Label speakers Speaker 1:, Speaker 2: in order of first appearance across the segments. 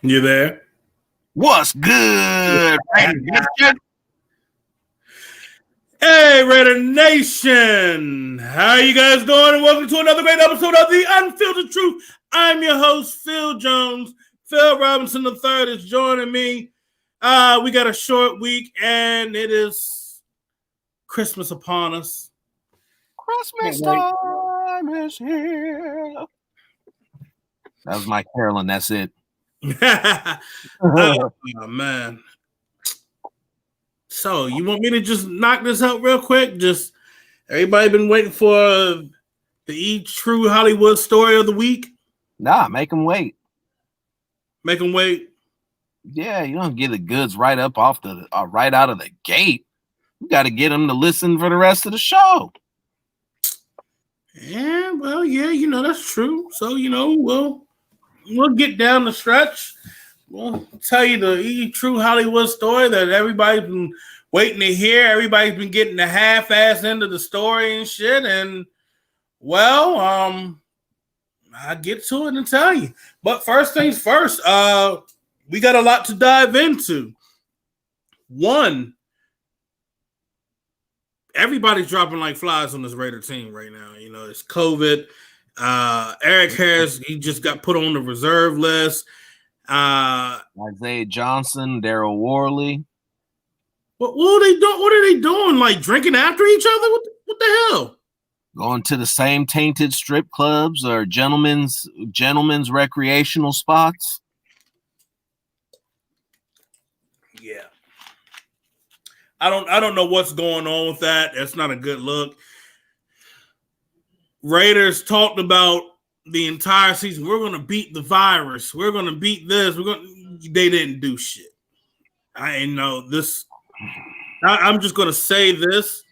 Speaker 1: You there?
Speaker 2: What's good?
Speaker 1: Hey, Raider Nation! How you guys doing? And welcome to another great episode of the UnPhiltered Truth. I'm your host, Phil Jones. Phil Robinson III is joining me. We got a short week, and it is Christmas upon us.
Speaker 2: Christmas time is here. That was my Carolyn. That's it.
Speaker 1: Oh, man. So, you want me to just knock this out real quick? Just everybody been waiting for the true Hollywood story of the week?
Speaker 2: Nah, make them wait.
Speaker 1: Make them wait?
Speaker 2: Yeah, you don't get the goods right up off the right out of the gate. You got to get them to listen for the rest of the show.
Speaker 1: Yeah, well, yeah, that's true. So, we'll get down the stretch. We'll tell you the true Hollywood story that everybody's been waiting to hear. Everybody's been getting the half-ass end of the story and shit. And, well, I'll get to it and tell you. But first things first, we got a lot to dive into. One, everybody's dropping like flies on this Raider team right now. It's COVID. Eric Harris, he just got put on the reserve list.
Speaker 2: Isaiah Johnson, Daryl Worley.
Speaker 1: What are they doing? What are they doing? Like drinking after each other? What the hell?
Speaker 2: Going to the same tainted strip clubs or gentlemen's recreational spots.
Speaker 1: Yeah. I don't know what's going on with that. That's not a good look. Raiders talked about the entire season. We're going to beat the virus. We're going to beat this. They didn't do shit. I know this. I'm just going to say this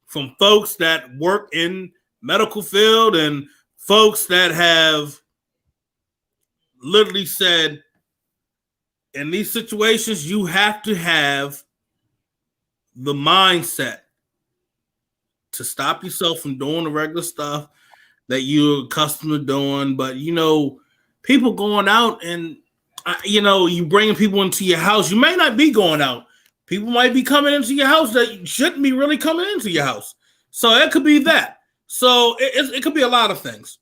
Speaker 1: from folks that work in medical field and folks that have literally said, in these situations, you have to have the mindset to stop yourself from doing the regular stuff that you're accustomed to doing. But, people going out and, you bringing people into your house. You may not be going out. People might be coming into your house that shouldn't be really coming into your house. So it could be that. So it could be a lot of things.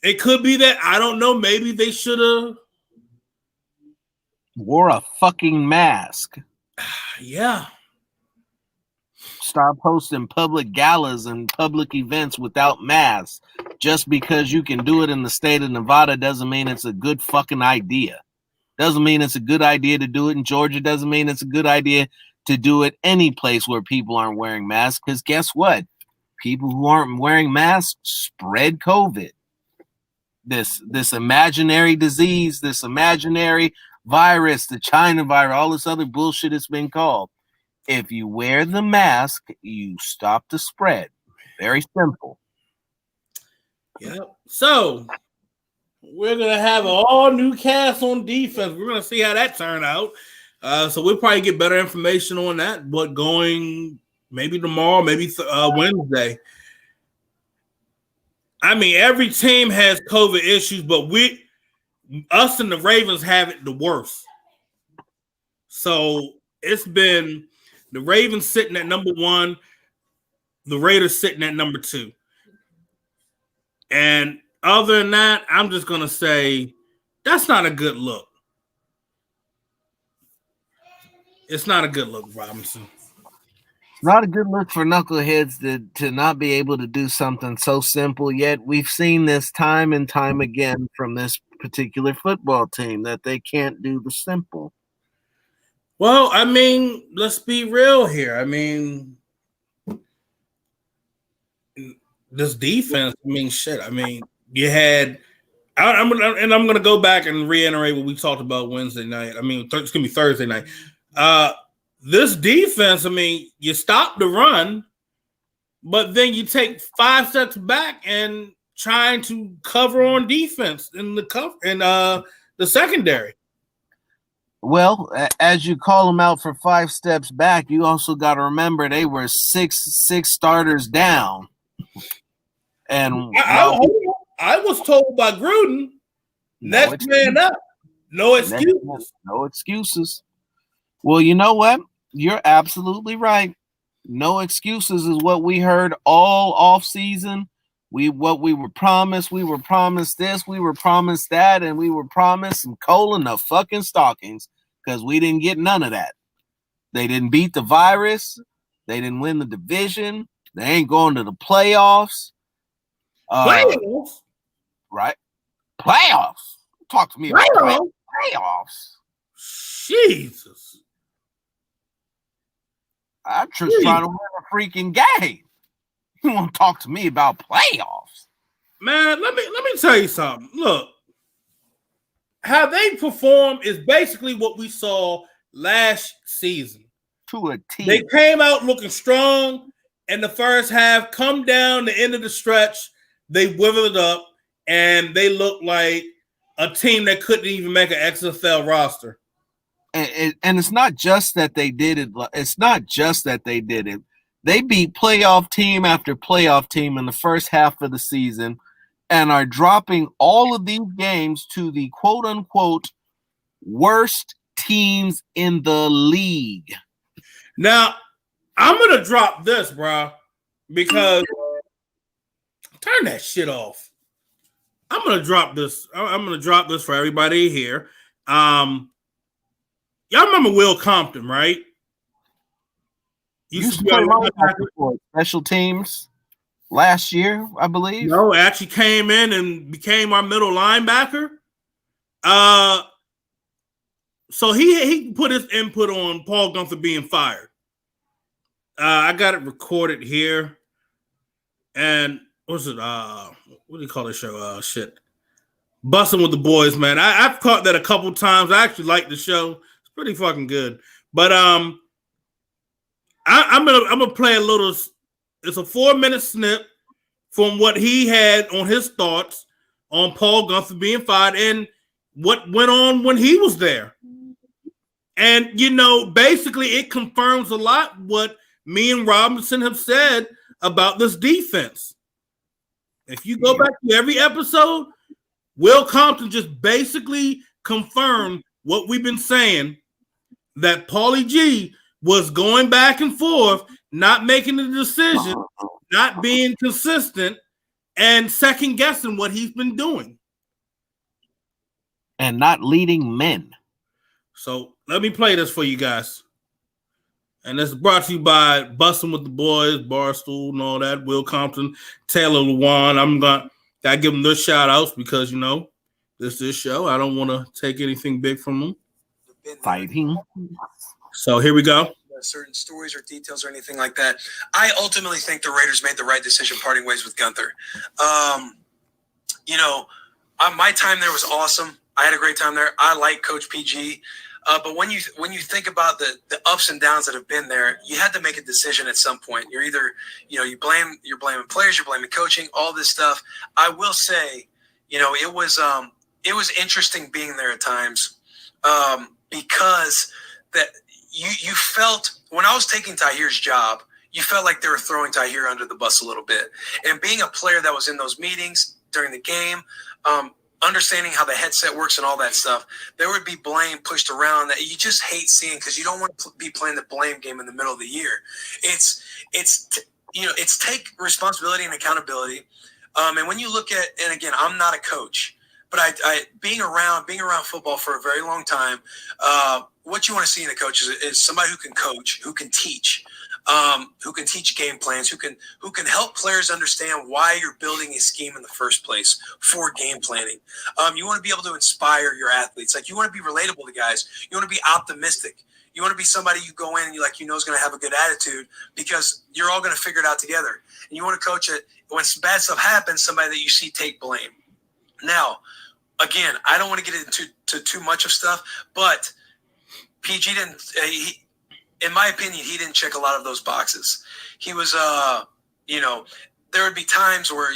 Speaker 1: It could be that, I don't know, maybe they should have
Speaker 2: wore a fucking mask.
Speaker 1: Yeah.
Speaker 2: Stop hosting public galas and public events without masks. Just because you can do it in the state of Nevada doesn't mean it's a good fucking idea. Doesn't mean it's a good idea to do it in Georgia. Doesn't mean it's a good idea to do it any place where people aren't wearing masks. Because guess what? People who aren't wearing masks spread COVID. This imaginary disease, this imaginary virus, the China virus, all this other bullshit it's been called. If you wear the mask, you stop the spread. Very simple.
Speaker 1: Yep. So we're gonna have an all new cast on defense. We're gonna see how that turned out. So we'll probably get better information on that. But going maybe tomorrow, maybe Wednesday. I mean, every team has COVID issues, but us and the Ravens have it the worst. So it's been the Ravens sitting at number 1, the Raiders sitting at number 2. And other than that, I'm just going to say that's not a good look. It's not a good look, Robinson.
Speaker 2: Not a good look for knuckleheads to not be able to do something so simple, yet we've seen this time and time again from this particular football team that they can't do the simple.
Speaker 1: Well, I mean, let's be real here. I mean, this defense, shit. I mean, you had I'm going to go back and reiterate what we talked about Wednesday night. I mean, it's going to be Thursday night. This defense, you stop the run, but then you take 5 steps back and trying to cover on defense in the secondary.
Speaker 2: Well, as you call them out for 5 steps back, you also got to remember they were six starters down. And
Speaker 1: I was told by Gruden, next man up. No
Speaker 2: And then,
Speaker 1: excuses.
Speaker 2: no excuses. Well, you know what? You're absolutely right. No excuses is what we heard all off season. What we were promised this, we were promised that, and we were promised some coal in the fucking stockings because we didn't get none of that. They didn't beat the virus. They didn't win the division. They ain't going to the playoffs.
Speaker 1: Playoffs?
Speaker 2: Right? Playoffs. Talk to me about playoffs.
Speaker 1: Jesus.
Speaker 2: I'm just trying to win a freaking game. You want to talk to me about playoffs?
Speaker 1: Man, let me tell you something. Look, how they perform is basically what we saw last season.
Speaker 2: To a T.
Speaker 1: They came out looking strong in the first half, come down the end of the stretch, they withered up, and they looked like a team that couldn't even make an XFL roster.
Speaker 2: And it's not just that they did it. It's not just that they did it. They beat playoff team after playoff team in the first half of the season and are dropping all of these games to the quote-unquote worst teams in the league.
Speaker 1: Now, I'm going to drop this, bro, because turn that shit off. I'm going to drop this. I'm going to drop this for everybody here. Y'all remember Will Compton, right?
Speaker 2: Used to play for special teams last year, I believe.
Speaker 1: No, actually came in and became our middle linebacker. So he put his input on Paul Gunther being fired. I got it recorded here. And what's it? What do you call this show? Busting with the Boys, man. I've caught that a couple times. I actually like the show. It's pretty fucking good. But I'm gonna play a little. It's a 4-minute snip from what he had on his thoughts on Paul Gunther being fired and what went on when he was there. And basically it confirms a lot what me and Robinson have said about this defense. If you go back to every episode, Will Compton just basically confirmed what we've been saying, that Paulie G was going back and forth, not making the decision, not being consistent, and second guessing what he's been doing.
Speaker 2: And not leading men.
Speaker 1: So let me play this for you guys. And this is brought to you by Bustin' with the Boys, Barstool, and all that. Will Compton, Taylor Lewan. I'm gotta give them their shout outs because this is show. I don't want to take anything big from them.
Speaker 2: Fighting.
Speaker 1: So here we go.
Speaker 3: Certain stories or details or anything like that. I ultimately think the Raiders made the right decision parting ways with Gunther. My time there was awesome. I had a great time there. I like Coach PG. But when you think about the ups and downs that have been there, you had to make a decision at some point. You're either, you're blaming players, you're blaming coaching, all this stuff. I will say, it was interesting being there at times because that you felt when I was taking Tahir's job, you felt like they were throwing Tahir under the bus a little bit. And being a player that was in those meetings during the game, understanding how the headset works and all that stuff, there would be blame pushed around that you just hate seeing because you don't want to be playing the blame game in the middle of the year. It's take responsibility and accountability. And when you look at, and again, I'm not a coach, but I being around football for a very long time, what you want to see in a coach is somebody who can coach, who can teach game plans, who can help players understand why you're building a scheme in the first place for game planning. You want to be able to inspire your athletes. Like, you want to be relatable to guys. You want to be optimistic. You want to be somebody you go in and is going to have a good attitude because you're all going to figure it out together. And you want to coach it when some bad stuff happens, somebody that you see take blame. Now, again, I don't want to get into too much of stuff, but PG didn't. In my opinion, he didn't check a lot of those boxes. He was, there would be times where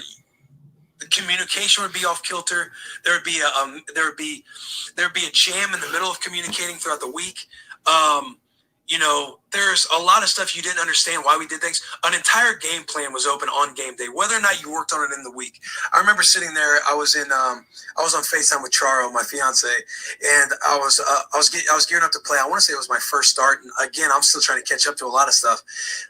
Speaker 3: the communication would be off kilter. There would be a jam in the middle of communicating throughout the week. there's a lot of stuff you didn't understand why we did things. An entire game plan was open on game day, whether or not you worked on it in the week. I remember sitting there. I was on FaceTime with Charo, my fiance, and I was gearing up to play. I want to say it was my first start, and again, I'm still trying to catch up to a lot of stuff.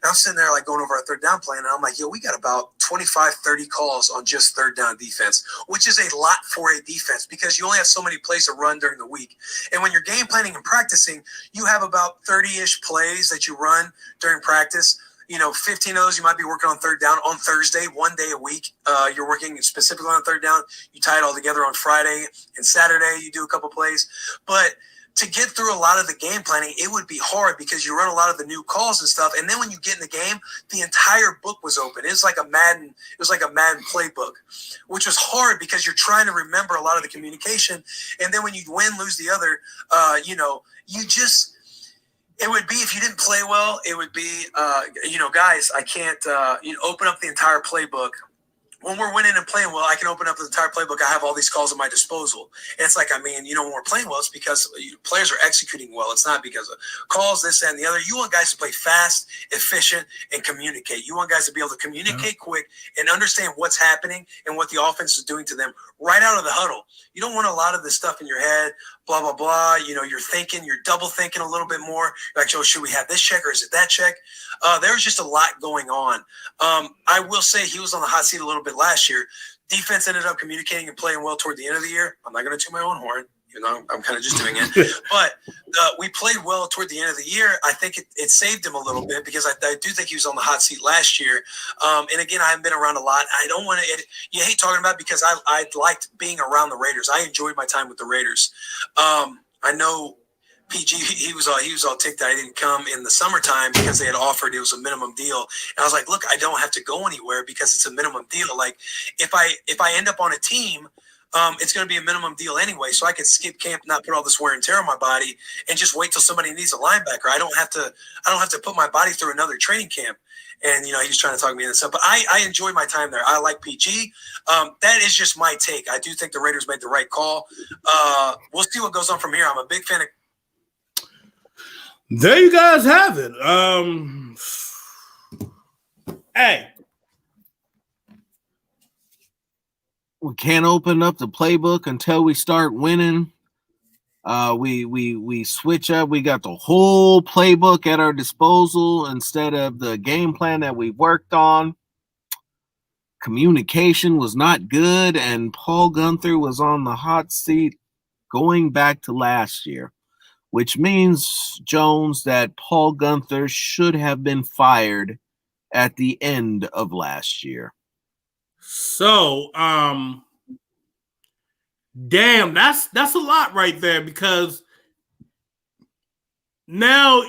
Speaker 3: And I'm sitting there like going over our third down plan, and I'm like, yo, we got about 25, 30 calls on just third down defense, which is a lot for a defense because you only have so many plays to run during the week. And when you're game planning and practicing, you have about 30-ish plays that you run during practice. 15 of those you might be working on third down on Thursday, 1 day a week. You're working specifically on third down. You tie it all together on Friday and Saturday. You do a couple plays. But to get through a lot of the game planning, it would be hard because you run a lot of the new calls and stuff. And then when you get in the game, the entire book was open. It was like a Madden playbook, which was hard because you're trying to remember a lot of the communication. And then when you win, lose the other, it would be, if you didn't play well, it would be, guys, I can't, open up the entire playbook. When we're winning and playing well, I can open up the entire playbook. I have all these calls at my disposal. And it's like, when we're playing well, it's because players are executing well. It's not because of calls, this, and the other. You want guys to play fast, efficient, and communicate. You want guys to be able to communicate quick and understand what's happening and what the offense is doing to them right out of the huddle. You don't want a lot of this stuff in your head, blah, blah, blah. You're double thinking a little bit more. You're like, should we have this check or is it that check? There's just a lot going on. I will say he was on the hot seat a little bit last year. Defense ended up communicating and playing well toward the end of the year. I'm not going to toot my own horn. I'm kind of just doing it. But we played well toward the end of the year. I think it saved him a little bit because I do think he was on the hot seat last year. And again, I haven't been around a lot. I don't want to – you hate talking about it because I liked being around the Raiders. I enjoyed my time with the Raiders. I know PG, he was all ticked that I didn't come in the summertime because they had offered it was a minimum deal. And I was like, look, I don't have to go anywhere because it's a minimum deal. Like if I end up on a team – it's going to be a minimum deal anyway, so I could skip camp, not put all this wear and tear on my body, and just wait till somebody needs a linebacker. I don't have to put my body through another training camp. And he was trying to talk me into stuff, but I enjoy my time there. I like PG. That is just my take. I do think the Raiders made the right call. We'll see what goes on from here. I'm a big fan of.
Speaker 1: There you guys have it. Hey.
Speaker 2: We can't open up the playbook until we start winning. We switch up. We got the whole playbook at our disposal instead of the game plan that we worked on. Communication was not good, and Paul Guenther was on the hot seat going back to last year, which means, Jones, that Paul Guenther should have been fired at the end of last year.
Speaker 1: So, damn, that's a lot right there because now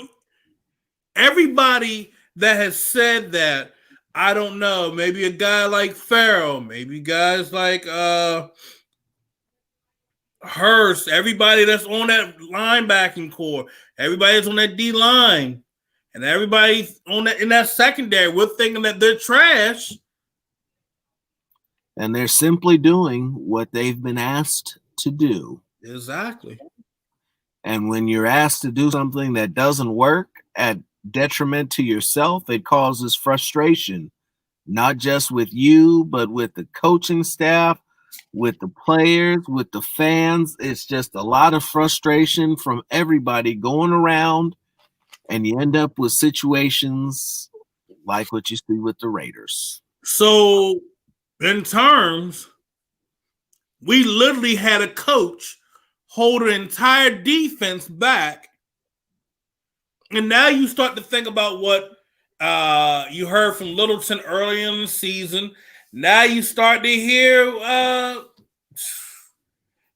Speaker 1: everybody that has said that, I don't know, maybe a guy like Farrell, maybe guys like Hurst, everybody that's on that linebacking core, everybody that's on that D line, and everybody on that in that secondary, we're thinking that they're trash.
Speaker 2: And they're simply doing what they've been asked to do.
Speaker 1: Exactly.
Speaker 2: And when you're asked to do something that doesn't work at detriment to yourself, it causes frustration, not just with you, but with the coaching staff, with the players, with the fans. It's just a lot of frustration from everybody going around, and you end up with situations like what you see with the Raiders.
Speaker 1: So, in terms, we literally had a coach hold an entire defense back. And now you start to think about what you heard from Littleton earlier in the season. Now you start to hear,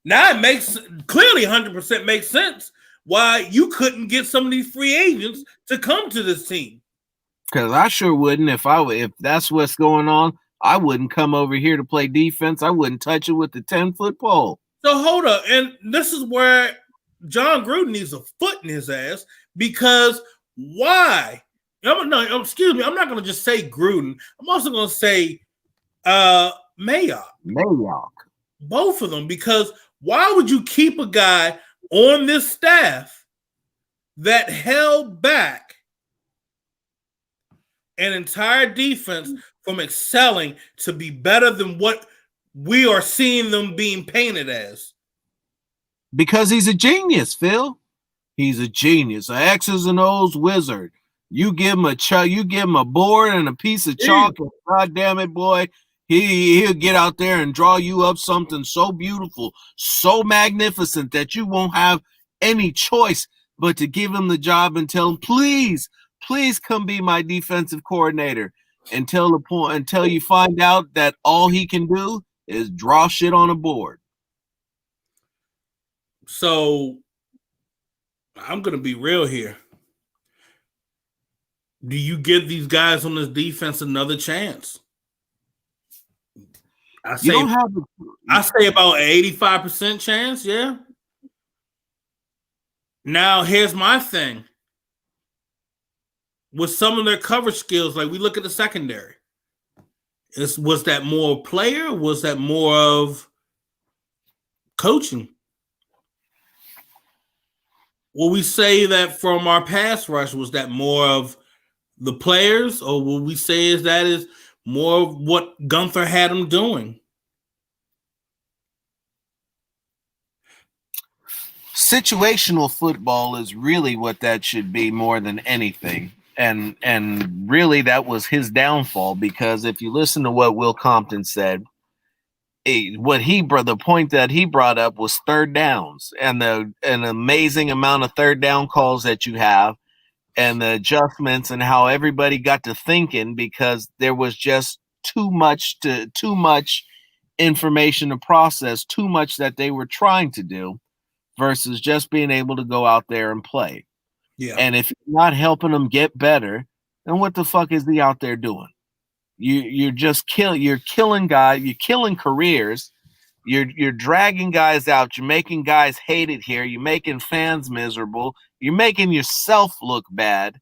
Speaker 1: now it makes clearly 100% makes sense why you couldn't get some of these free agents to come to this team.
Speaker 2: Because I sure wouldn't if that's what's going on. I wouldn't come over here to play defense. I wouldn't touch it with the 10-foot pole.
Speaker 1: So hold up. And this is where John Gruden needs a foot in his ass because why? Excuse me. I'm not going to just say Gruden. I'm also going to say Mayock. Both of them, because why would you keep a guy on this staff that held back an entire defense from excelling to be better than what we are seeing them being painted as?
Speaker 2: Because he's a genius, Phil. He's a genius, a X's and O's wizard. You give him a board and a piece of chalk, and God damn it, boy, he'll get out there and draw you up something so beautiful, so magnificent that you won't have any choice but to give him the job and tell him, please come be my defensive coordinator until you find out that all he can do is draw shit on a board.
Speaker 1: So I'm going to be real here. Do you give these guys on this defense another chance? I say about an 85% chance, yeah. Now, here's my thing. With some of their coverage skills, like we look at the secondary, was that more player? Was that more of coaching? Will we say that from our pass rush, was that more of the players, or will we say that is more of what Gunther had them doing?
Speaker 2: Situational football is really what that should be more than anything. And really that was his downfall, because if you listen to what Will Compton said, the point that he brought up was third downs and an amazing amount of third down calls that you have, and the adjustments and how everybody got to thinking because there was just too much information to process, too much that they were trying to do versus just being able to go out there and play.
Speaker 1: Yeah.
Speaker 2: And if you're not helping them get better, then what the fuck is he out there doing? You're killing guys, you're killing careers, you're dragging guys out, you're making guys hate it here, you're making fans miserable, you're making yourself look bad.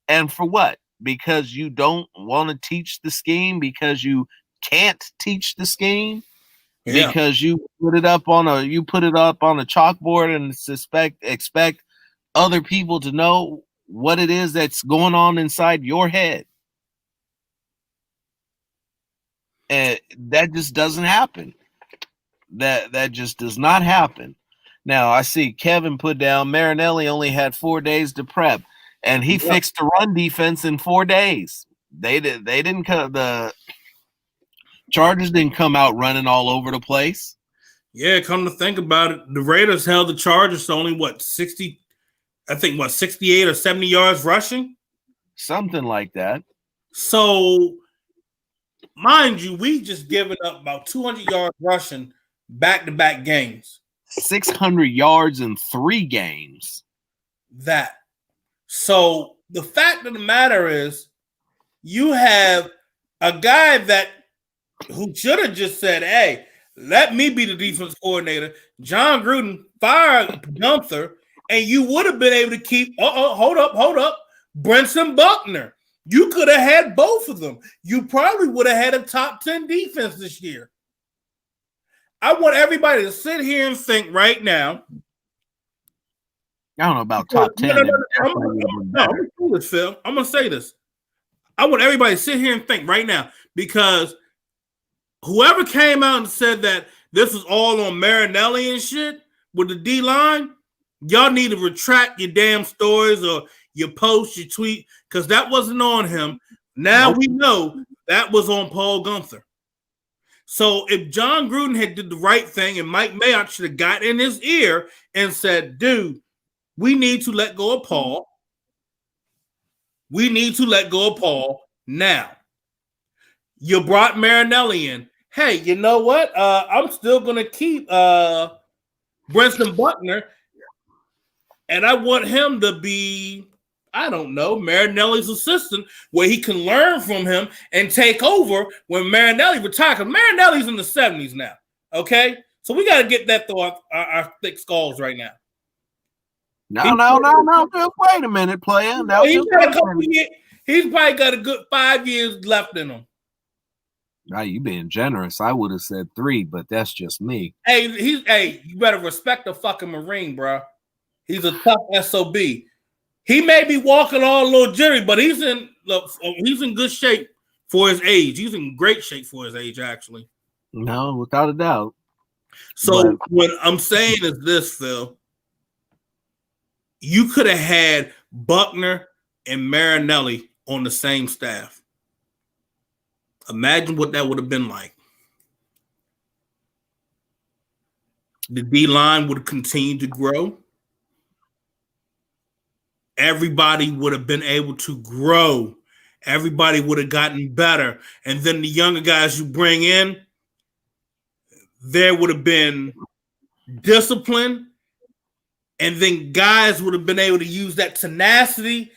Speaker 2: And for what? Because you don't want to teach the scheme, because you can't teach the scheme, because you put it up on a chalkboard and expect other people to know what it is that's going on inside your head. And that just doesn't happen. That just does not happen. Now, I see Kevin put down Marinelli only had 4 days to prep, and he fixed the run defense in 4 days. The Chargers didn't come out running all over the place.
Speaker 1: Yeah, come to think about it, the Raiders held the Chargers to only 68 or 70 yards rushing?
Speaker 2: Something like that.
Speaker 1: So, mind you, we just given up about 200 yards rushing back-to-back games.
Speaker 2: 600 yards in 3 games.
Speaker 1: So, the fact of the matter is, you have a guy who should have just said, hey, let me be the defense coordinator. John Gruden fired Gunther, and you would have been able to keep, hold up, Brenson Buckner. You could have had both of them. You probably would have had a top 10 defense this year. I want everybody to sit here and think right now.
Speaker 2: I don't know about top 10.
Speaker 1: I'm going to say this. I want everybody to sit here and think right now, because whoever came out and said that this is all on Marinelli and shit with the D-line, y'all need to retract your damn stories or your posts, your tweet, because that wasn't on him. Now we know that was on Paul Gunther. So if John Gruden had did the right thing, and Mike Mayock should have got in his ear and said, dude, we need to let go of Paul. We need to let go of Paul now. You brought Marinelli in. Hey, you know what? I'm still going to keep Brenson Buckner, and I want him to be, I don't know, Marinelli's assistant, where he can learn from him and take over when Marinelli retires. Marinelli's in the 70s now, okay? So we got to get that through our thick skulls right now.
Speaker 2: No. Just wait a minute, player.
Speaker 1: He's probably got a good 5 years left in him.
Speaker 2: Now you being generous. I would have said 3, but that's just me.
Speaker 1: Hey, you better respect the fucking Marine, bro. He's a tough SOB. He may be walking all a little jittery, but he's in look, he's in good shape for his age. He's in great shape for his age, actually.
Speaker 2: No, without a doubt.
Speaker 1: So what I'm saying is this, Phil. You could have had Buckner and Marinelli on the same staff. Imagine what that would have been like. The D-line would have continued to grow. Everybody would have been able to grow. Everybody would have gotten better. And then the younger guys you bring in, there would have been discipline. And then guys would have been able to use that tenacity.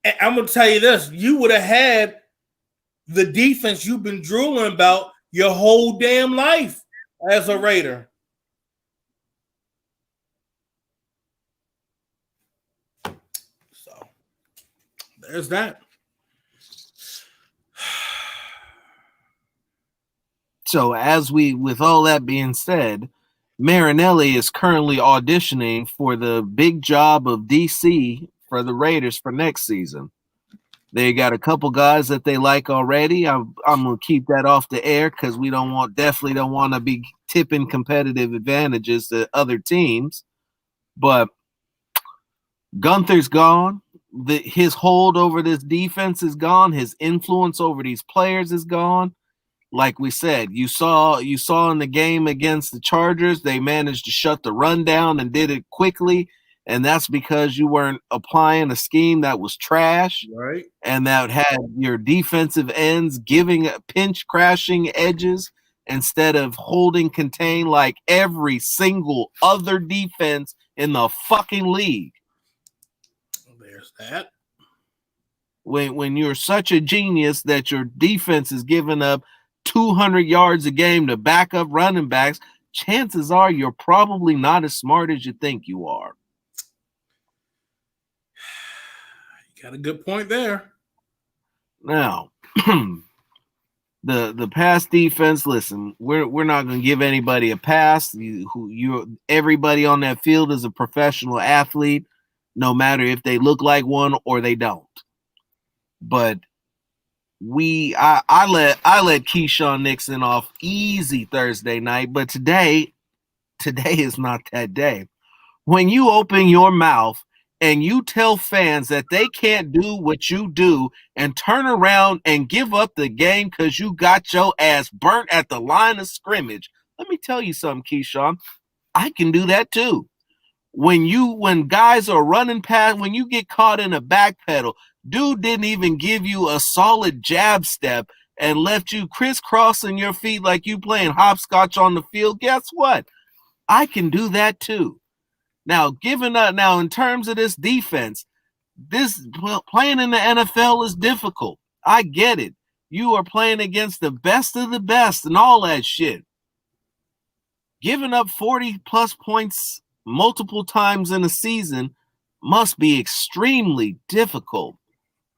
Speaker 1: And I'm going to tell you this. You would have had the defense you've been drooling about your whole damn life as a Raider. So, there's that.
Speaker 2: So with all that being said, Marinelli is currently auditioning for the big job of DC for the Raiders for next season. They got a couple guys that they like already. I'm gonna keep that off the air because we definitely don't want to be tipping competitive advantages to other teams. But Gunther's gone. His hold over this defense is gone. His influence over these players is gone. Like we said, you saw in the game against the Chargers, they managed to shut the run down and did it quickly. And that's because you weren't applying a scheme that was trash,
Speaker 1: right?
Speaker 2: And that had your defensive ends giving pinch crashing edges instead of holding contain like every single other defense in the fucking league.
Speaker 1: There's that.
Speaker 2: When you're such a genius that your defense is giving up 200 yards a game to back up running backs, chances are you're probably not as smart as you think you are.
Speaker 1: You got a good point there.
Speaker 2: Now, the pass defense, listen, we're not going to give anybody a pass. Everybody on that field is a professional athlete, no matter if they look like one or they don't. But I let Keyshawn Nixon off easy Thursday night, but today is not that day. When you open your mouth and you tell fans that they can't do what you do and turn around and give up the game because you got your ass burnt at the line of scrimmage, let me tell you something, Keyshawn. I can do that too. When guys are running past, when you get caught in a back pedal, dude didn't even give you a solid jab step and left you crisscrossing your feet like you playing hopscotch on the field. Guess what? I can do that too. Now, in terms of this defense, playing in the NFL is difficult. I get it. You are playing against the best of the best and all that shit. Giving up 40-plus points multiple times in a season must be extremely difficult.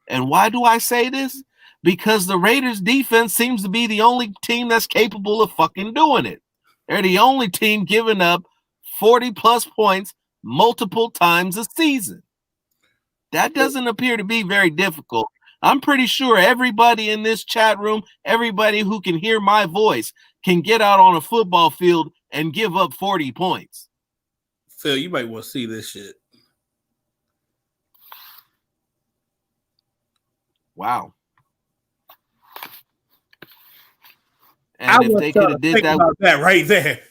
Speaker 2: And why do I say this? Because the Raiders defense seems to be the only team that's capable of fucking doing it. They're the only team giving up 40-plus points multiple times a season. That doesn't appear to be very difficult. I'm pretty sure everybody in this chat room, everybody who can hear my voice, can get out on a football field and give up 40 points.
Speaker 1: Phil, you might want to see this shit.
Speaker 2: Wow. And if they could have did
Speaker 1: that right there.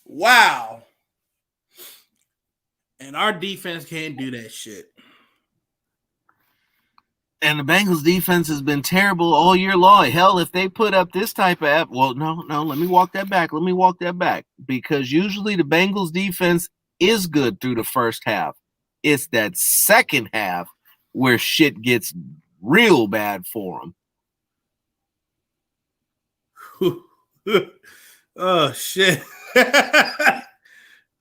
Speaker 1: Wow. And our defense can't do that shit.
Speaker 2: And the Bengals defense has been terrible all year long. Hell, if they put up this type of no, let me walk that back. Because usually the Bengals defense is good through the first half. It's that second half where shit gets real bad for them.
Speaker 1: Oh, shit.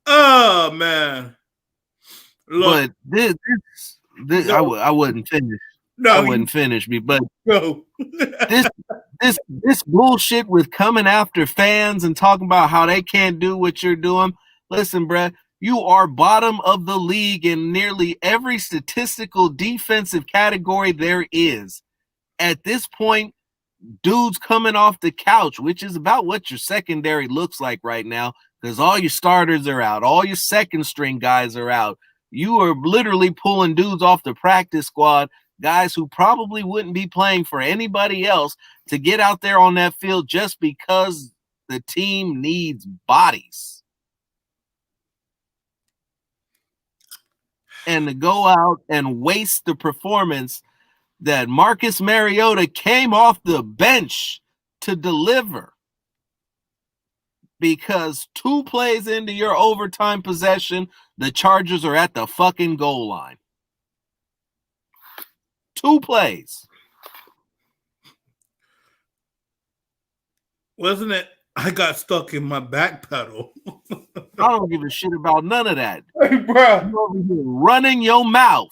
Speaker 1: Oh, man.
Speaker 2: Look, but this no. I wouldn't finish.
Speaker 1: No,
Speaker 2: I wouldn't finish me, but
Speaker 1: no.
Speaker 2: this bullshit with coming after fans and talking about how they can't do what you're doing. Listen, bruh, You are bottom of the league in nearly every statistical defensive category there is. At this point, dudes coming off the couch, which is about what your secondary looks like right now, because all your starters are out, all your second string guys are out. You are literally pulling dudes off the practice squad, guys who probably wouldn't be playing for anybody else, to get out there on that field just because the team needs bodies. And to go out and waste the performance that Marcus Mariota came off the bench to deliver, because 2 plays into your overtime possession, the Chargers are at the fucking goal line. 2 plays.
Speaker 1: Wasn't it? I got stuck in my back pedal.
Speaker 2: I don't give a shit about none of that.
Speaker 1: Hey, bro.
Speaker 2: You're over here running your mouth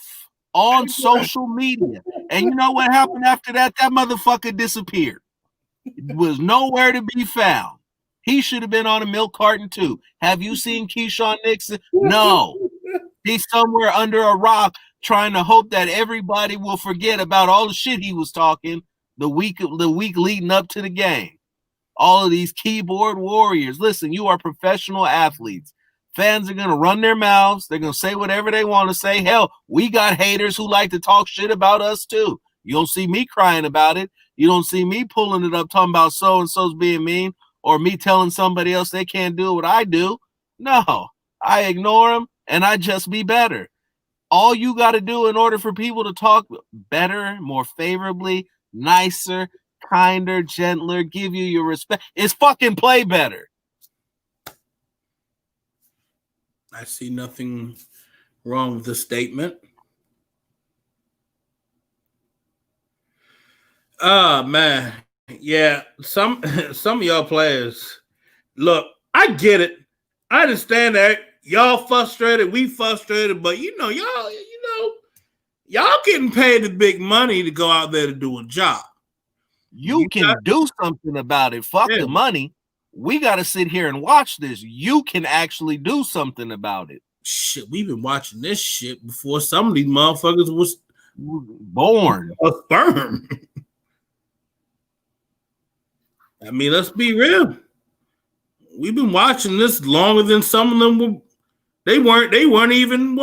Speaker 2: on social media. And you know what happened after that? That motherfucker disappeared. It was nowhere to be found. He should have been on a milk carton too. Have you seen Keyshawn Nixon? No. He's somewhere under a rock trying to hope that everybody will forget about all the shit he was talking the week leading up to the game. All of these keyboard warriors. Listen, you are professional athletes. Fans are going to run their mouths. They're going to say whatever they want to say. Hell, we got haters who like to talk shit about us too. You don't see me crying about it. You don't see me pulling it up talking about so-and-so's being mean, or me telling somebody else they can't do what I do. No, I ignore them and I just be better. All you got to do in order for people to talk better, more favorably, nicer, kinder, gentler, give you your respect, is fucking play better.
Speaker 1: I see nothing wrong with the statement. Oh, man. Yeah, some of y'all players, look, I get it. I understand that y'all frustrated, we frustrated, but y'all getting paid the big money to go out there to do a job.
Speaker 2: You can do something about it. Fuck the money. We got to sit here and watch this. You can actually do something about it.
Speaker 1: Shit, we've been watching this shit before some of these motherfuckers was
Speaker 2: born
Speaker 1: a sperm. I mean, let's be real. We've been watching this longer than some of them were. They weren't even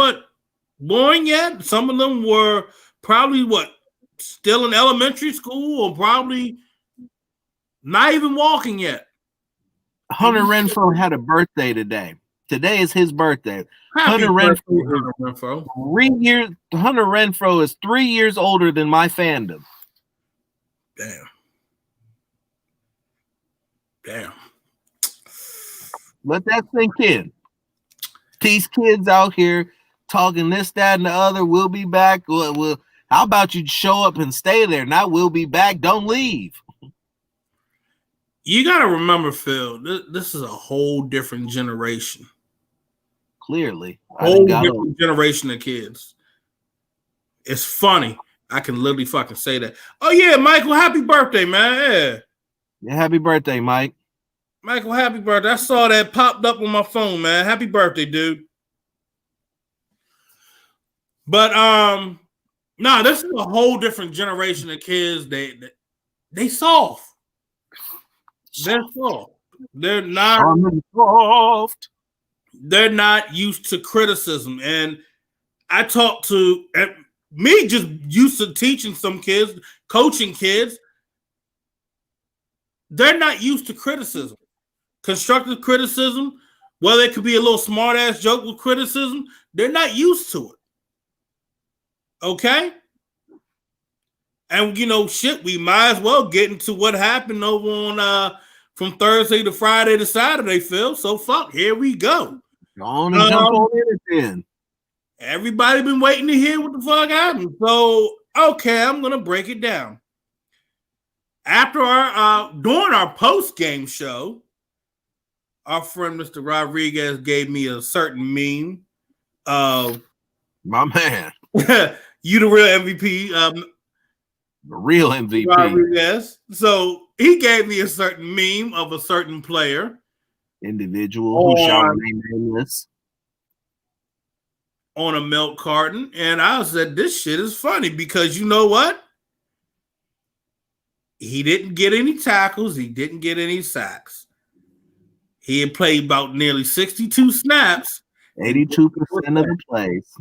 Speaker 1: born yet. Some of them were probably still in elementary school, or probably not even walking yet.
Speaker 2: Hunter Renfrow had a birthday today. Today is his birthday. Hunter Renfrow. 3 years. Hunter Renfrow is 3 years older than my fandom.
Speaker 1: Damn.
Speaker 2: Let that sink in. These kids out here talking this, that, and the other. We'll be back. Well, how about you show up and stay there? Now we'll be back. Don't leave.
Speaker 1: You got to remember, Phil, this is a whole different generation.
Speaker 2: Clearly.
Speaker 1: Whole different generation of kids. It's funny. I can literally fucking say that. Oh, yeah, Michael, happy birthday, man.
Speaker 2: Yeah, happy birthday, Mike.
Speaker 1: Michael, happy birthday. I saw that popped up on my phone, man. Happy birthday, dude. But, no, this is a whole different generation of kids. They soft. They're soft. They're not
Speaker 2: soft.
Speaker 1: They're not used to criticism. And I talked to me just used to teaching some kids, coaching kids. They're not used to criticism. Constructive criticism, whether it could be a little smart-ass joke with criticism, they're not used to it. Okay? And, shit, we might as well get into what happened over on from Thursday to Friday to Saturday, Phil. So, fuck, here we go.
Speaker 2: Go on and jump on it then.
Speaker 1: Everybody been waiting to hear what the fuck happened. So, okay, I'm going to break it down. After during our post-game show, our friend Mr. Rodriguez gave me a certain meme of
Speaker 2: my man.
Speaker 1: You the real MVP.
Speaker 2: The real MVP.
Speaker 1: Rodriguez. So he gave me a certain meme of a certain player.
Speaker 2: Individual who shall remain nameless.
Speaker 1: on a milk carton, and I said, this shit is funny because you know what? He didn't get any tackles. He didn't get any sacks. He had played about nearly 62 snaps.
Speaker 2: 82% of the plays.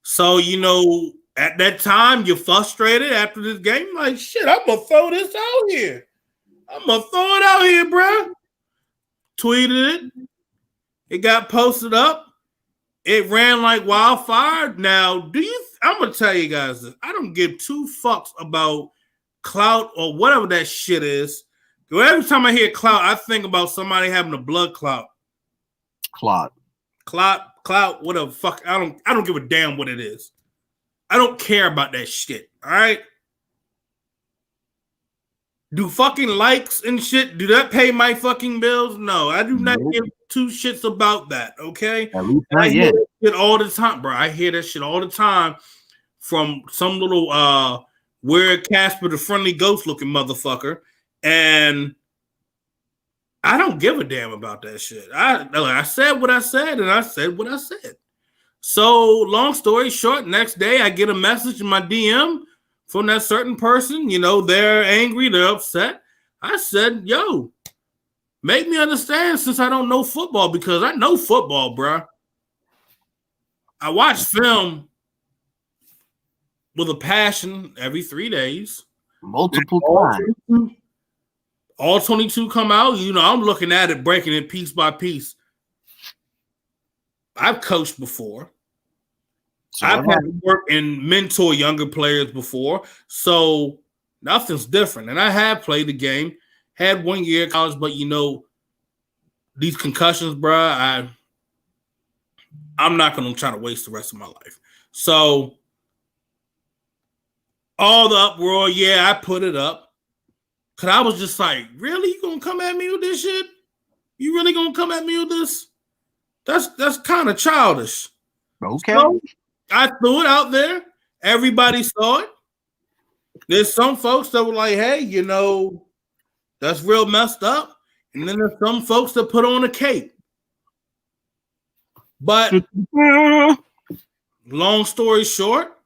Speaker 1: So, you know, at that time, you're frustrated after this game. Like, shit, I'm going to throw this out here. I'm going to throw it out here, bro. Tweeted it. It got posted up. It ran like wildfire. Now, I'm going to tell you guys this. I don't give two fucks about clout or whatever that shit is. Every time I hear clout, I think about somebody having a blood clot. Clout, whatever. Fuck, I don't give a damn what it is. I don't care about that shit. All right. Do fucking likes and shit, do that pay my fucking bills? No, I do not give two shits about that. Okay.
Speaker 2: At least
Speaker 1: I hear that shit all the time, bro. I hear that shit all the time from some little weird Casper the Friendly Ghost looking motherfucker. And I don't give a damn about that shit. I said what I said, and I said what I said. So, long story short, next day I get a message in my DM from that certain person. You know, they're angry, they're upset. I said, yo, make me understand since I don't know football, because I know football, bro. I watch film with a passion every 3 days.
Speaker 2: Multiple times.
Speaker 1: All 22 come out. You know, I'm looking at it, breaking it piece by piece. I've coached before. So I've had to work and mentor younger players before. So nothing's different. And I have played the game. Had 1 year of college, but, you know, these concussions, bro, I'm not going to try to waste the rest of my life. So all the uproar, yeah, I put it up. Because I was just like, really? You going to come at me with this shit? You really going to come at me with this? That's kind of childish.
Speaker 2: Okay.
Speaker 1: So I threw it out there. Everybody saw it. There's some folks that were like, hey, you know, that's real messed up. And then there's some folks that put on a cape. But long story short,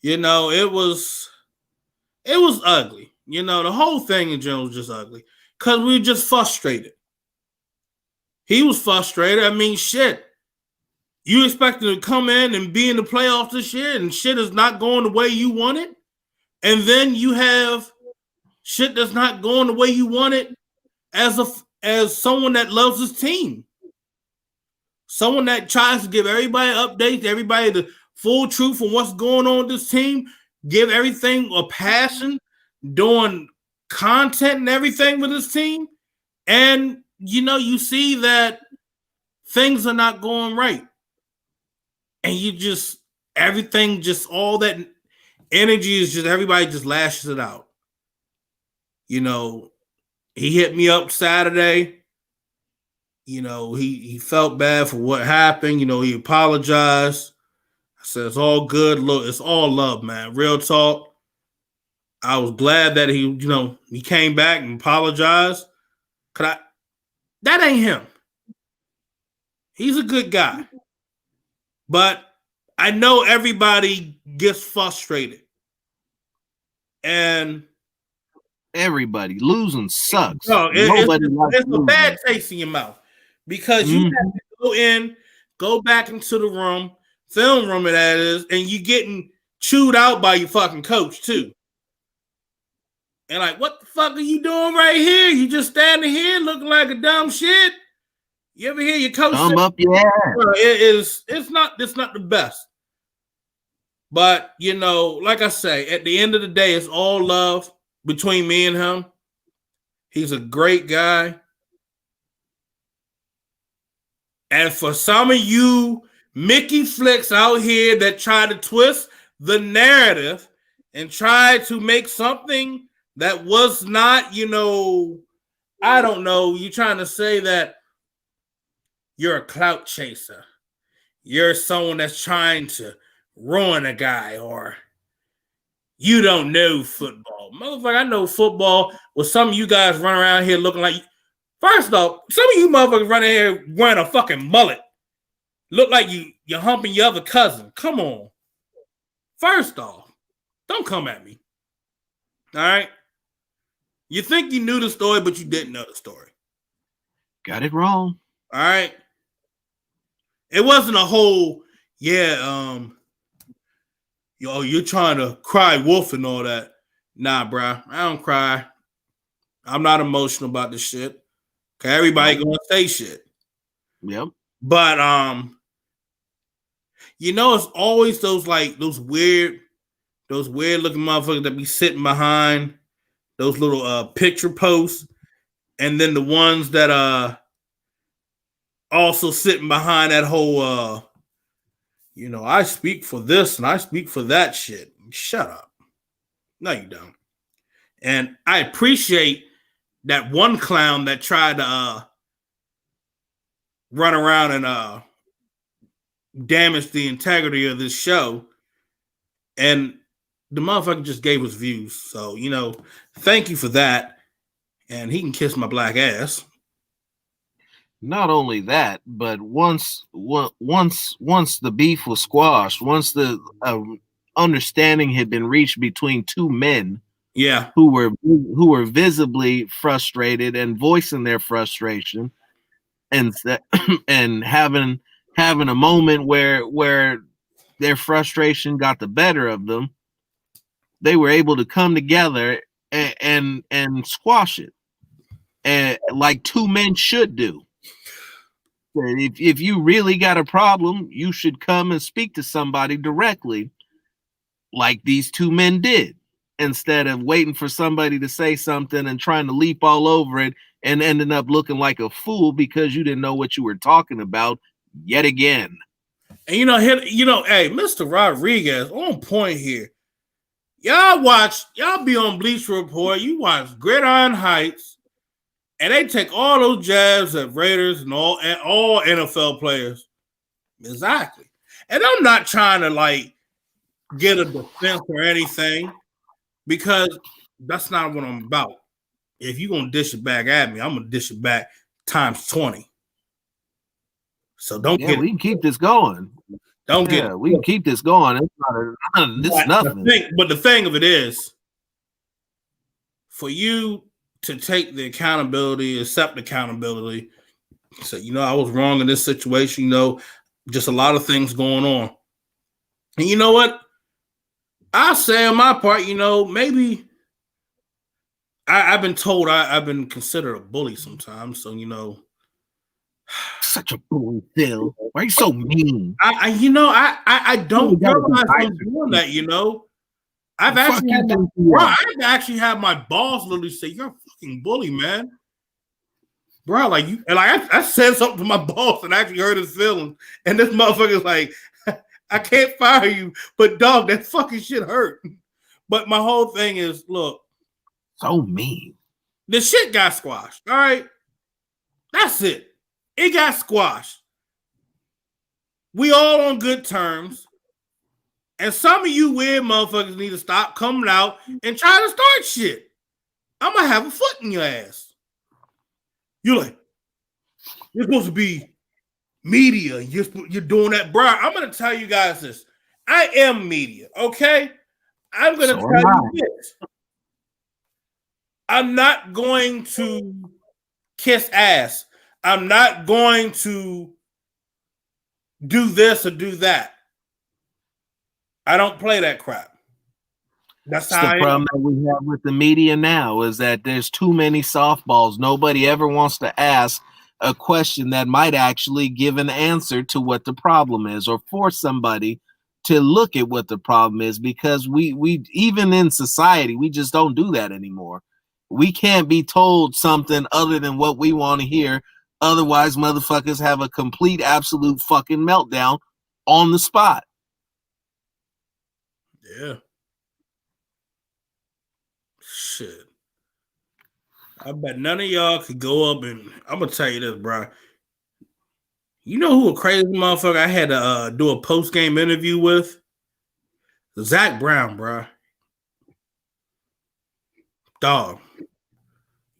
Speaker 1: you know, it was ugly. You know, the whole thing in general was just ugly because we were just frustrated. He was frustrated. I mean, shit. You expect him to come in and be in the playoffs this year and shit is not going the way you want it? And then you have shit that's not going the way you want it as someone that loves his team. Someone that tries to give everybody updates, everybody the full truth on what's going on with this team, give everything a passion, doing content and everything with his team. And, you know, you see that things are not going right. And you just, everything, just all that energy is just, everybody just lashes it out. You know, he hit me up Saturday. You know, he felt bad for what happened. You know, he apologized. I said, it's all good. Look, it's all love, man. Real talk. I was glad that he came back and apologized. That ain't him. He's a good guy. But I know everybody gets frustrated. And
Speaker 2: everybody losing sucks.
Speaker 1: No, it's a bad taste in your mouth because you have to go back into the room, film room that is, and you getting chewed out by your fucking coach too. And like, what the fuck are you doing right here? You just standing here looking like a dumb shit. You ever hear your coach
Speaker 2: say, up, yeah.
Speaker 1: It's not the best. But, you know, like I say, at the end of the day, it's all love between me and him. He's a great guy. And for some of you Mickey flicks out here that try to twist the narrative and try to make something that was not, you know, I don't know, you're trying to say that you're a clout chaser. You're someone that's trying to ruin a guy, or you don't know football. Motherfucker, I know football. Well, some of you guys run around here looking like, first off, some of you motherfuckers running here wearing a fucking mullet. Look like you're humping your other cousin. Come on. First off, don't come at me. All right? You think you knew the story, but you didn't know the story.
Speaker 2: Got it wrong.
Speaker 1: All right? It wasn't a whole, you're trying to cry wolf and all that. Nah, bro. I don't cry. I'm not emotional about this shit. Okay, everybody gonna say shit.
Speaker 2: Yep.
Speaker 1: But it's always those weird looking motherfuckers that be sitting behind those little picture posts, and then the ones that also sitting behind that whole I speak for this and I speak for that shit. Shut up. No, you don't. And I appreciate that one clown that tried to run around and damage the integrity of this show. And the motherfucker just gave us views. So, thank you for that. And he can kiss my black ass.
Speaker 2: Not only that, but once the beef was squashed, once the understanding had been reached between two men, who were visibly frustrated and voicing their frustration, and having a moment where their frustration got the better of them, they were able to come together and squash it, and like two men should do. If you really got a problem, you should come and speak to somebody directly, like these two men did, instead of waiting for somebody to say something and trying to leap all over it and ending up looking like a fool because you didn't know what you were talking about yet again.
Speaker 1: And hey, Mr. Rodriguez, on point here. Y'all be on Bleacher Report, you watch Gridiron Heights, and they take all those jabs at Raiders and all NFL players. Exactly. And I'm not trying to get a defense or anything, because that's not what I'm about. If you're going to dish it back at me, I'm going to dish it back times 20. So don't get
Speaker 2: we can keep this going. We can keep this going. It's nothing.
Speaker 1: But the thing of it is, for you to take the accountability, accept accountability, say, I was wrong in this situation, just a lot of things going on. And you know what? I'll say on my part, maybe I've been told I've been considered a bully sometimes. So,
Speaker 2: such a bully, Phil. Why are you so mean?
Speaker 1: I don't realize I'm doing that, I've actually had my boss literally say, "You're a fucking bully, man." Bro, I said something to my boss and I actually hurt his feelings. And this motherfucker's like, I can't fire you, but dog, that fucking shit hurt. But my whole thing is, look.
Speaker 2: So mean.
Speaker 1: The shit got squashed, all right? That's it. It got squashed. We all on good terms. And some of you weird motherfuckers need to stop coming out and trying to start shit. I'm going to have a foot in your ass. You're supposed to be media. You're doing that, bro. I'm going to tell you guys this. I am media, okay? I'm going to tell you this. I'm not going to kiss ass. I'm not going to do this or do that. I don't play that crap. That's
Speaker 2: the problem that we have with the media now is that there's too many softballs. Nobody ever wants to ask a question that might actually give an answer to what the problem is, or force somebody to look at what the problem is, because we even in society, we just don't do that anymore. We can't be told something other than what we want to hear. Otherwise, motherfuckers have a complete, absolute fucking meltdown on the spot.
Speaker 1: Yeah. Shit. I bet none of y'all could go up and I'm gonna tell you this, bro. You know who a crazy motherfucker I had to do a post-game interview with? Zach Brown, bro. Dog.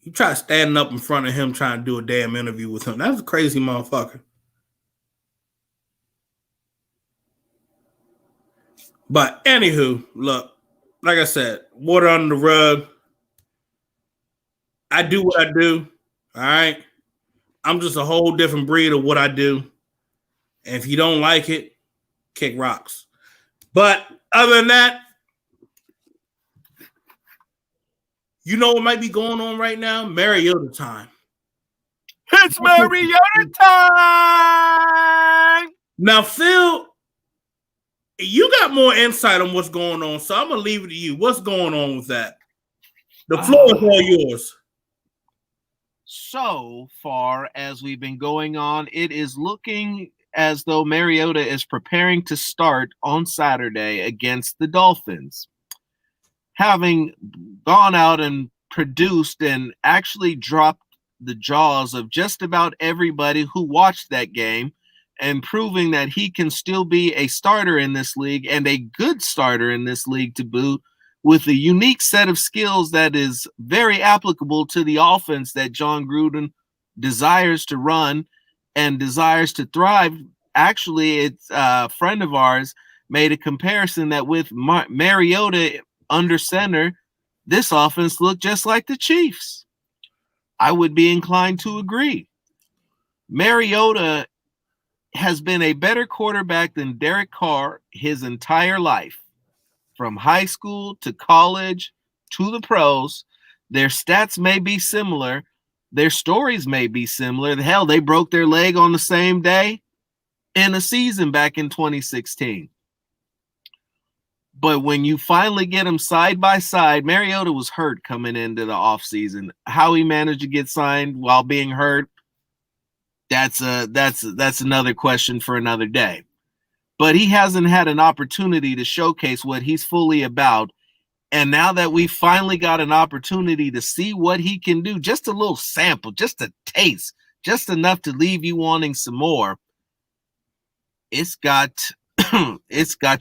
Speaker 1: You try standing up in front of him trying to do a damn interview with him. That's a crazy motherfucker. But anywho, look, like I said, water under the rug. I do what I do. All right. I'm just a whole different breed of what I do. And if you don't like it, kick rocks. But other than that, you know what might be going on right now? Mariota time.
Speaker 2: It's Mariota time.
Speaker 1: Now, Phil, you got more insight on what's going on, so I'm going to leave it to you. What's going on with that? The floor is all yours.
Speaker 2: So far as we've been going on, it is looking as though Mariota is preparing to start on Saturday against the Dolphins. Having gone out and produced and actually dropped the jaws of just about everybody who watched that game and proving that he can still be a starter in this league and a good starter in this league to boot, with a unique set of skills that is very applicable to the offense that John Gruden desires to run and desires to thrive. Actually, it's a friend of ours made a comparison that with Mariota under center, this offense looked just like the Chiefs. I would be inclined to agree. Mariota has been a better quarterback than Derek Carr his entire life. From high school to college to the pros, their stats may be similar. Their stories may be similar. Hell, they broke their leg on the same day in a season back in 2016. But when you finally get them side by side, Mariota was hurt coming into the offseason. How he managed to get signed while being hurt, that's another question for another day. But he hasn't had an opportunity to showcase what he's fully about. And now that we finally got an opportunity to see what he can do, just a little sample, just a taste, just enough to leave you wanting some more, it's got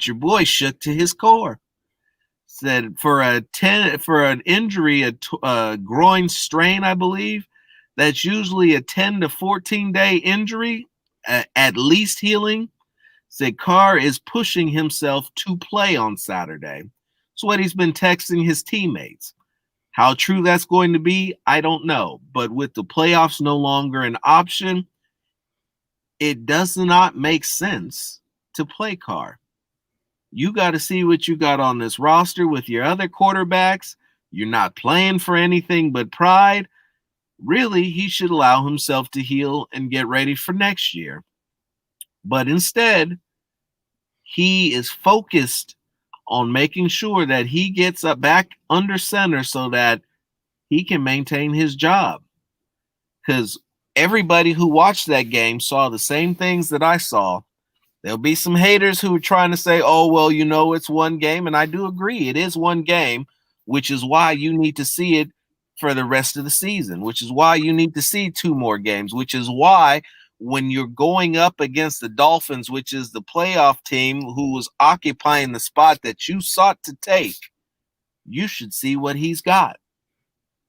Speaker 2: your boy shook to his core. Said for an injury, a groin strain, I believe, that's usually a 10 to 14 day injury, at least healing. Said Carr is pushing himself to play on Saturday. It's what he's been texting his teammates. How true that's going to be, I don't know. But with the playoffs no longer an option, it does not make sense to play Carr. You got to see what you got on this roster with your other quarterbacks. You're not playing for anything but pride. Really, he should allow himself to heal and get ready for next year. But instead, he is focused on making sure that he gets back under center so that he can maintain his job. Because everybody who watched that game saw the same things that I saw. There'll be some haters who are trying to say, oh, well, it's one game. And I do agree. It is one game, which is why you need to see it for the rest of the season, which is why you need to see 2 more games, which is why when you're going up against the Dolphins, which is the playoff team who was occupying the spot that you sought to take, you should see what he's got.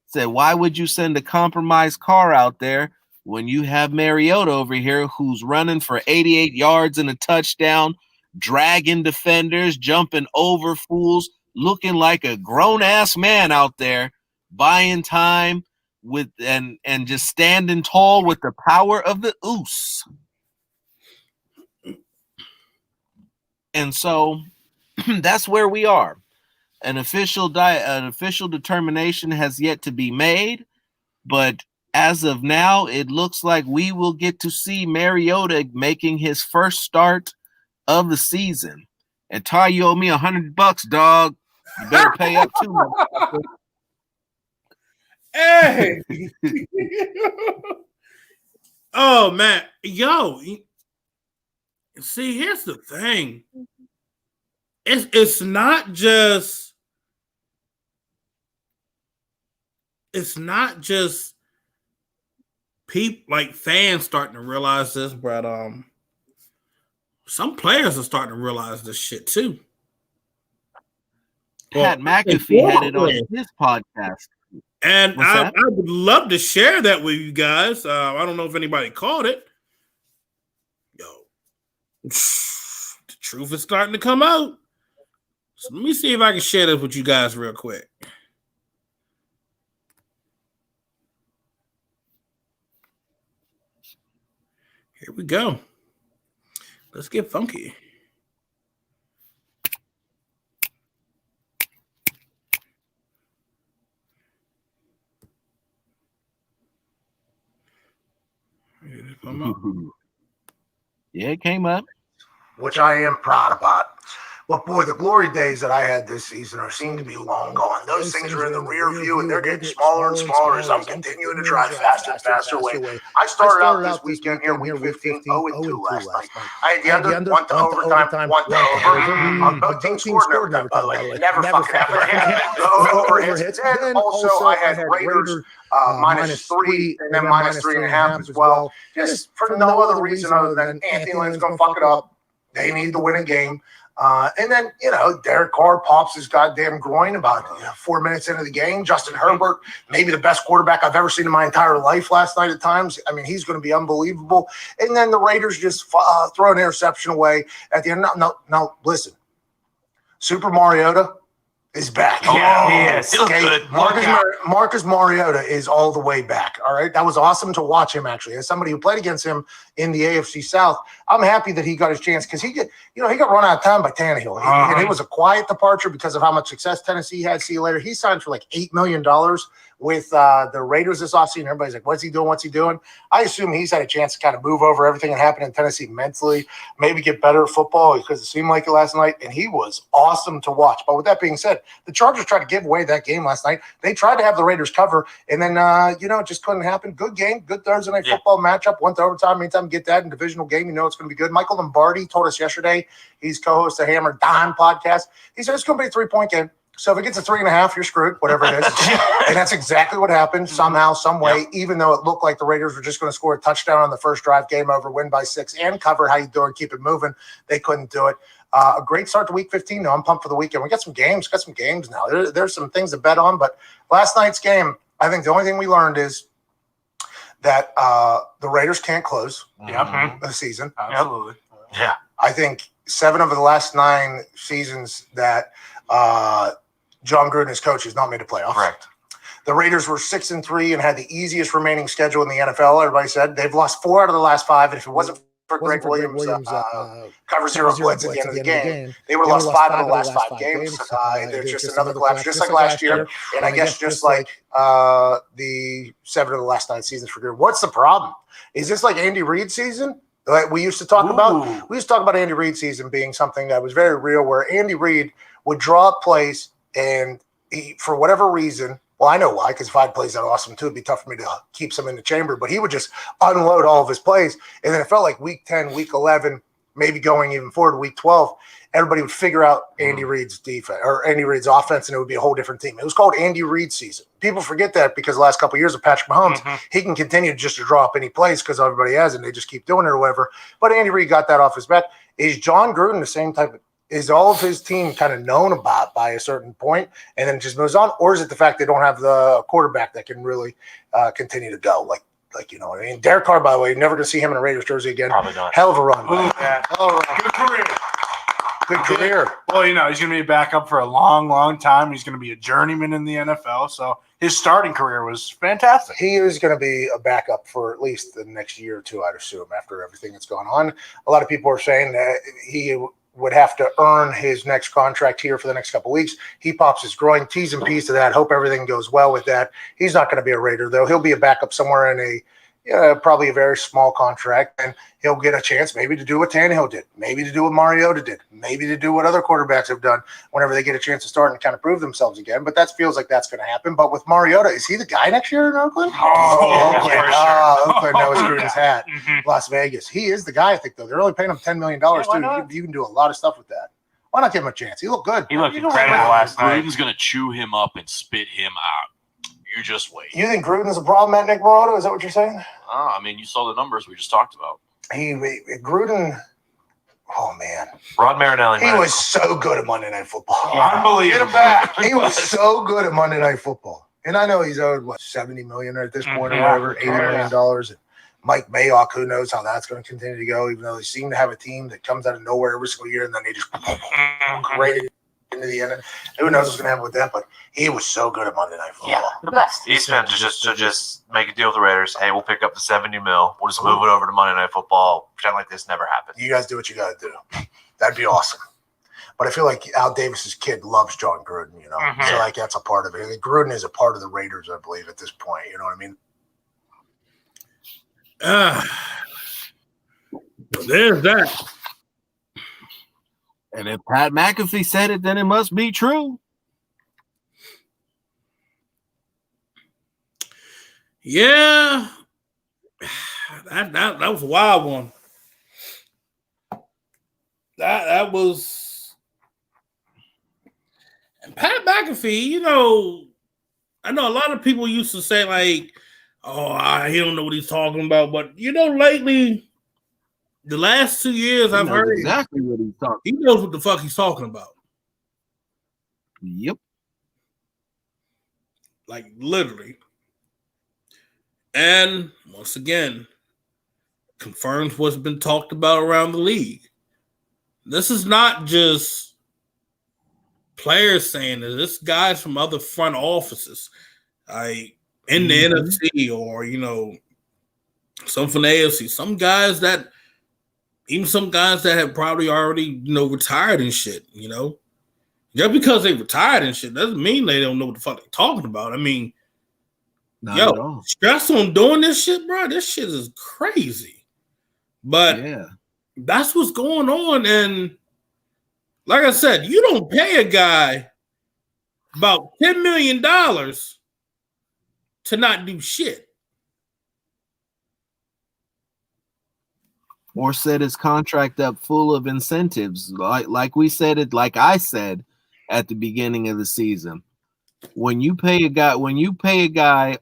Speaker 2: Said, why would you send a compromised Carr out there when you have Mariota over here who's running for 88 yards and a touchdown, dragging defenders, jumping over fools, looking like a grown-ass man out there, buying time with and just standing tall with the power of the oos. And so that's where we are. An official determination has yet to be made, but as of now, it looks like we will get to see Mariota making his first start of the season. And Ty, you owe me $100, dog. You better pay up too.
Speaker 1: Hey. Oh man, yo. See, here's the thing. It's not just people like fans starting to realize this, but some players are starting to realize this shit too.
Speaker 2: Pat McAfee had it on his podcast.
Speaker 1: And I would love to share that with you guys. I don't know if anybody caught it. Yo, the truth is starting to come out. So let me see if I can share this with you guys real quick. Here we go. Let's get funky.
Speaker 2: Yeah, it came up.
Speaker 4: Which I am proud about. But boy, the glory days that I had this season seem to be long gone. Those things are in the rear view, and they're getting smaller and smaller as I'm continuing to drive faster and faster away. I started out this weekend here, week 15, 0-2 last night. I had the under, went to overtime, went to over. Both teams scored in overtime, by the way. Never fucking happened. Over hits. Then also I had Raiders -3 and then -3.5 as well. Just for no other reason other than Anthony Lynn's going to fuck it up. They need to win a game. And then, Derek Carr pops his goddamn groin about 4 minutes into the game. Justin Herbert, maybe the best quarterback I've ever seen in my entire life last night at times. I mean, he's going to be unbelievable. And then the Raiders just throw an interception away at the end. No, listen. Super Mariota is back.
Speaker 5: Yeah, he is. He looks
Speaker 4: Okay,
Speaker 5: good.
Speaker 4: Marcus Mariota is all the way back. All right. That was awesome to watch him, actually. As somebody who played against him in the AFC South, I'm happy that he got his chance because he got run out of time by Tannehill. And it was a quiet departure because of how much success Tennessee had. See you later. He signed for like $8 million with the Raiders this offseason. Everybody's like, what's he doing? I assume he's had a chance to kind of move over everything that happened in Tennessee mentally, maybe get better at football because it seemed like it last night. And he was awesome to watch. But with that being said, the Chargers tried to give away that game last night. They tried to have the Raiders cover, and then, it just couldn't happen. Good game, good Thursday night football matchup. Went to overtime. Anytime you get that in a divisional game, it's going to be good. Michael Lombardi told us yesterday, he's co-host of Hammer Dime podcast. He said it's going to be a 3-point game. So if it gets a 3.5, you're screwed, whatever it is. And that's exactly what happened somehow, some way, even though it looked like the Raiders were just going to score a touchdown on the first drive, game over, win by 6, and cover. How you doing? Keep it moving. They couldn't do it. A great start to week 15. No, I'm pumped for the weekend. We got some games. Now. There's some things to bet on, but last night's game, I think the only thing we learned is that the Raiders can't close the season.
Speaker 5: Absolutely.
Speaker 4: Yeah. I think 7 of the last 9 seasons that John Gruden, his coach, has not made a playoff.
Speaker 5: Correct.
Speaker 4: The Raiders were 6-3 and had the easiest remaining schedule in the NFL. Everybody said they've lost 4 out of the last 5, and if it wasn't for Greg Williams cover 0 blitz at the end of the game, they would have lost 5 of the last 5 games. They're just another collapse, just like last year, and I guess just like the 7 of the last 9 seasons for Gruden. What's the problem? Is this like Andy Reid's season? Like we used to talk about? We used to talk about Andy Reid's season being something that was very real, where Andy Reid would draw up plays, and he, for whatever reason, well, I know why, because if I had plays that awesome too, it'd be tough for me to keep some in the chamber. But he would just unload all of his plays. And then it felt like week 10, week 11, maybe going even forward to week 12, everybody would figure out Andy Reid's defense or Andy Reid's offense, and it would be a whole different team. It was called Andy Reid season. People forget that because the last couple of years of Patrick Mahomes, he can continue just to draw up any plays because everybody has it, and they just keep doing it or whatever. But Andy Reid got that off his back. Is John Gruden the same type of – is all of his team kind of known about by a certain point and then just moves on? Or is it the fact they don't have the quarterback that can really continue to go? Like, you know what I mean? Derek Carr, by the way, you're never going to see him in a Raiders jersey again.
Speaker 5: Probably not.
Speaker 4: Hell of a run.
Speaker 5: Yeah. Good career.
Speaker 4: Good career.
Speaker 5: Well, he's going to be back up for a long, long time. He's going to be a journeyman in the NFL. So his starting career was fantastic.
Speaker 4: He is going to be a backup for at least the next year or two, I'd assume, after everything that's gone on. A lot of people are saying that he would have to earn his next contract here for the next couple of weeks. He pops his groin, T's and P's to that. Hope everything goes well with that. He's not going to be a Raider, though. He'll be a backup somewhere in probably a very small contract, and he'll get a chance maybe to do what Tannehill did, maybe to do what Mariota did, maybe to do what other quarterbacks have done whenever they get a chance to start and kind of prove themselves again. But that feels like that's going to happen. But with Mariota, is he the guy next year in Oakland? Oakland knows Gruden's hat. Las Vegas. He is the guy, I think, though. They're only paying him $10 million, too. You can do a lot of stuff with that. Why not give him a chance? He looked good.
Speaker 5: He looked incredible last night.
Speaker 6: Gruden's going to chew him up and spit him out. You just wait.
Speaker 4: You think Gruden's a problem at Nick Mariota? Is that what you're saying?
Speaker 6: I mean, you saw the numbers we just talked about.
Speaker 4: Gruden, oh, man.
Speaker 5: Rod Marinelli.
Speaker 4: He was so good at Monday Night Football.
Speaker 5: Unbelievable.
Speaker 4: Get him back. He was so good at Monday Night Football. And I know he's owed, $70 million at this point or whatever, $80 million. And Mike Mayock, who knows how that's going to continue to go, even though they seem to have a team that comes out of nowhere every single year, and then they just great. into the end. Who knows what's going to happen with that? But he was so good at Monday Night Football.
Speaker 7: Yeah, the best.
Speaker 8: East Fan to just make a deal with the Raiders. Hey, we'll pick up the $70 million. We'll just move it over to Monday Night Football. Pretend like this never happened.
Speaker 4: You guys do what you got to do. That'd be awesome. But I feel like Al Davis's kid loves John Gruden, you know.
Speaker 7: Mhm.
Speaker 4: So like that's a part of it. I mean, Gruden is a part of the Raiders, I believe, at this point. You know what I mean?
Speaker 1: There's that.
Speaker 2: And if Pat McAfee said it, then it must be true.
Speaker 1: Yeah. That was a wild one. That was, and Pat McAfee, you know, I know a lot of people used to say like, oh, he don't know what he's talking about, but you know, lately, the last 2 years I've heard
Speaker 2: exactly what he's talking.
Speaker 1: He knows what the fuck he's talking about.
Speaker 2: Yep.
Speaker 1: Like literally. And once again, confirms what's been talked about around the league. This is not just players saying it. This guys from other front offices, like in the NFC or, you know, some from the AFC. Some guys that have probably already, you know, retired and shit, you know. Just because they retired and shit doesn't mean they don't know what the fuck they're talking about. I mean, stress on doing this shit, bro. This shit is crazy. But
Speaker 2: yeah,
Speaker 1: that's what's going on. And like I said, you don't pay a guy about $10 million to not do shit.
Speaker 2: Or set his contract up full of incentives. Like we said it, like I said at the beginning of the season. When you pay a guy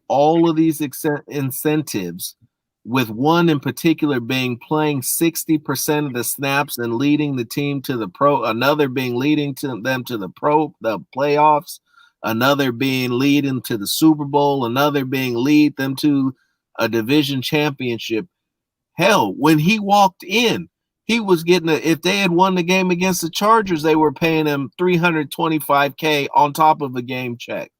Speaker 2: all of these incentives, with one in particular being playing 60% of the snaps and leading the team to the pro, another being leading to them to the playoffs, another being leading to the Super Bowl, another being lead them to a division championship. Hell, when he walked in, he was getting if they had won the game against the Chargers, they were paying him $325K on top of a game check.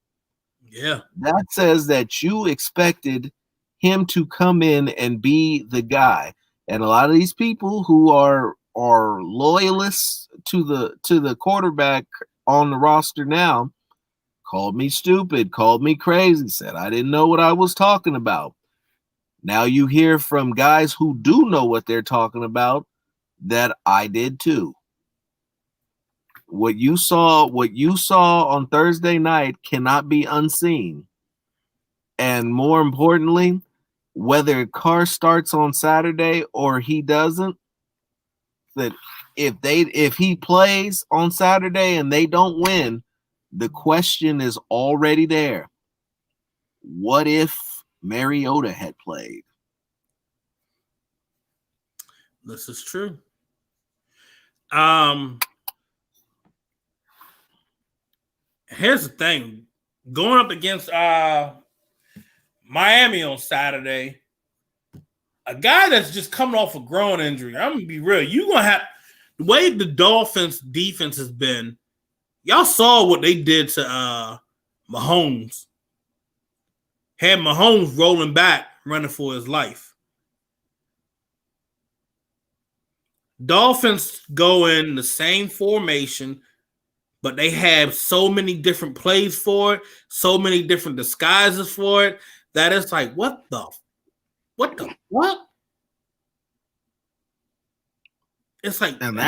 Speaker 1: Yeah.
Speaker 2: That says that you expected him to come in and be the guy. And a lot of these people who are loyalists to the quarterback on the roster now called me stupid, called me crazy, said I didn't know what I was talking about. Now you hear from guys who do know what they're talking about that I did too. What you saw on Thursday night cannot be unseen. And more importantly, whether Carr starts on Saturday or he doesn't, that if he plays on Saturday and they don't win, the question is already there. What if Mariota had played?
Speaker 1: This is true. Here's the thing. Going up against Miami on Saturday, a guy that's just coming off a groin injury, I'm gonna be real. You're gonna have the way the Dolphins defense has been, y'all saw what they did to Mahomes. Had Mahomes rolling back, running for his life. Dolphins go in the same formation, but they have so many different plays for it, so many different disguises for it, that it's like, what? It's like,
Speaker 2: and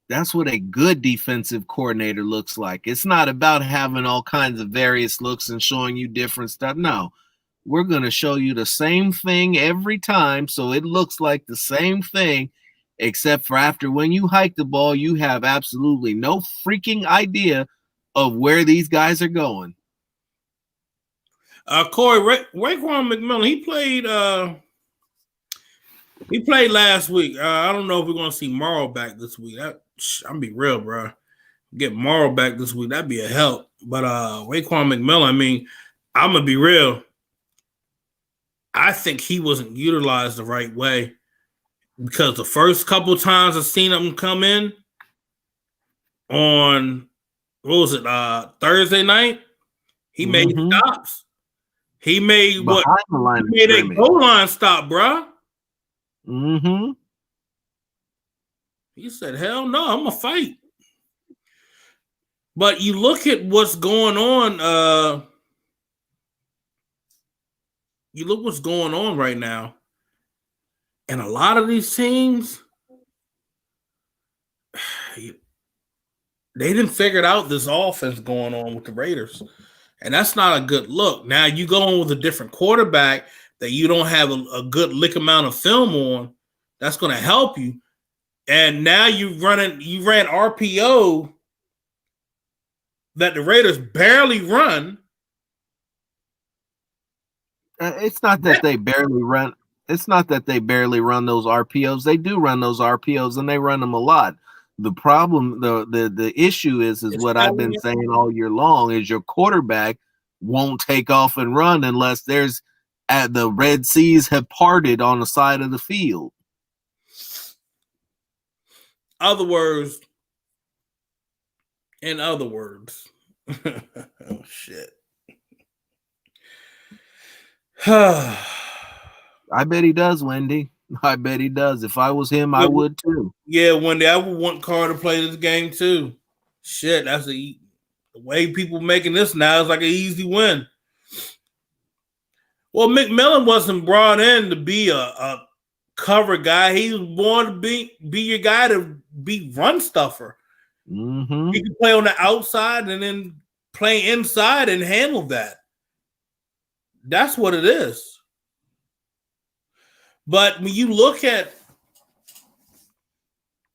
Speaker 2: that's what a good defensive coordinator looks like. It's not about having all kinds of various looks and showing you different stuff. No, we're going to show you the same thing every time, so it looks like the same thing, except for after when you hike the ball, you have absolutely no freaking idea of where these guys are going.
Speaker 1: Corey, Raekwon McMillan, he played last week. I don't know if we're going to see Morrow back this week. I'm going to be real, bro. Get Morrow back this week, that'd be a help. But Raekwon McMillan, I mean, I'm going to be real. I think he wasn't utilized the right way because the first couple times I seen him come in on Thursday night, he made stops. He made
Speaker 2: Behind the line
Speaker 1: he made a
Speaker 2: scrimmage.
Speaker 1: goal line stop, bro.
Speaker 2: Mm-hmm.
Speaker 1: He said, "Hell no, I'm gonna fight." But you look at what's going on. You look what's going on right now, and a lot of these teams, they didn't figure out this offense going on with the Raiders, and that's not a good look. Now you go on with a different quarterback that you don't have a good lick amount of film on. That's going to help you. And now you ran RPO that the Raiders barely run.
Speaker 2: It's not that they barely run. It's not that they barely run those RPOs. They do run those RPOs, and they run them a lot. The problem, the issue is what I've been saying all year long, is your quarterback won't take off and run unless there's the Red Seas have parted on the side of the field.
Speaker 1: In other words, oh shit.
Speaker 2: I bet he does, Wendy. I bet he does. If I was him, I would too.
Speaker 1: Yeah, Wendy, I would want Carr to play this game too. Shit, that's the way people making this now is like an easy win. Well, McMillan wasn't brought in to be a cover guy. He was born to be your guy to be run stuffer.
Speaker 2: Mm-hmm.
Speaker 1: He can play on the outside and then play inside and handle that. That's what it is. But when you look at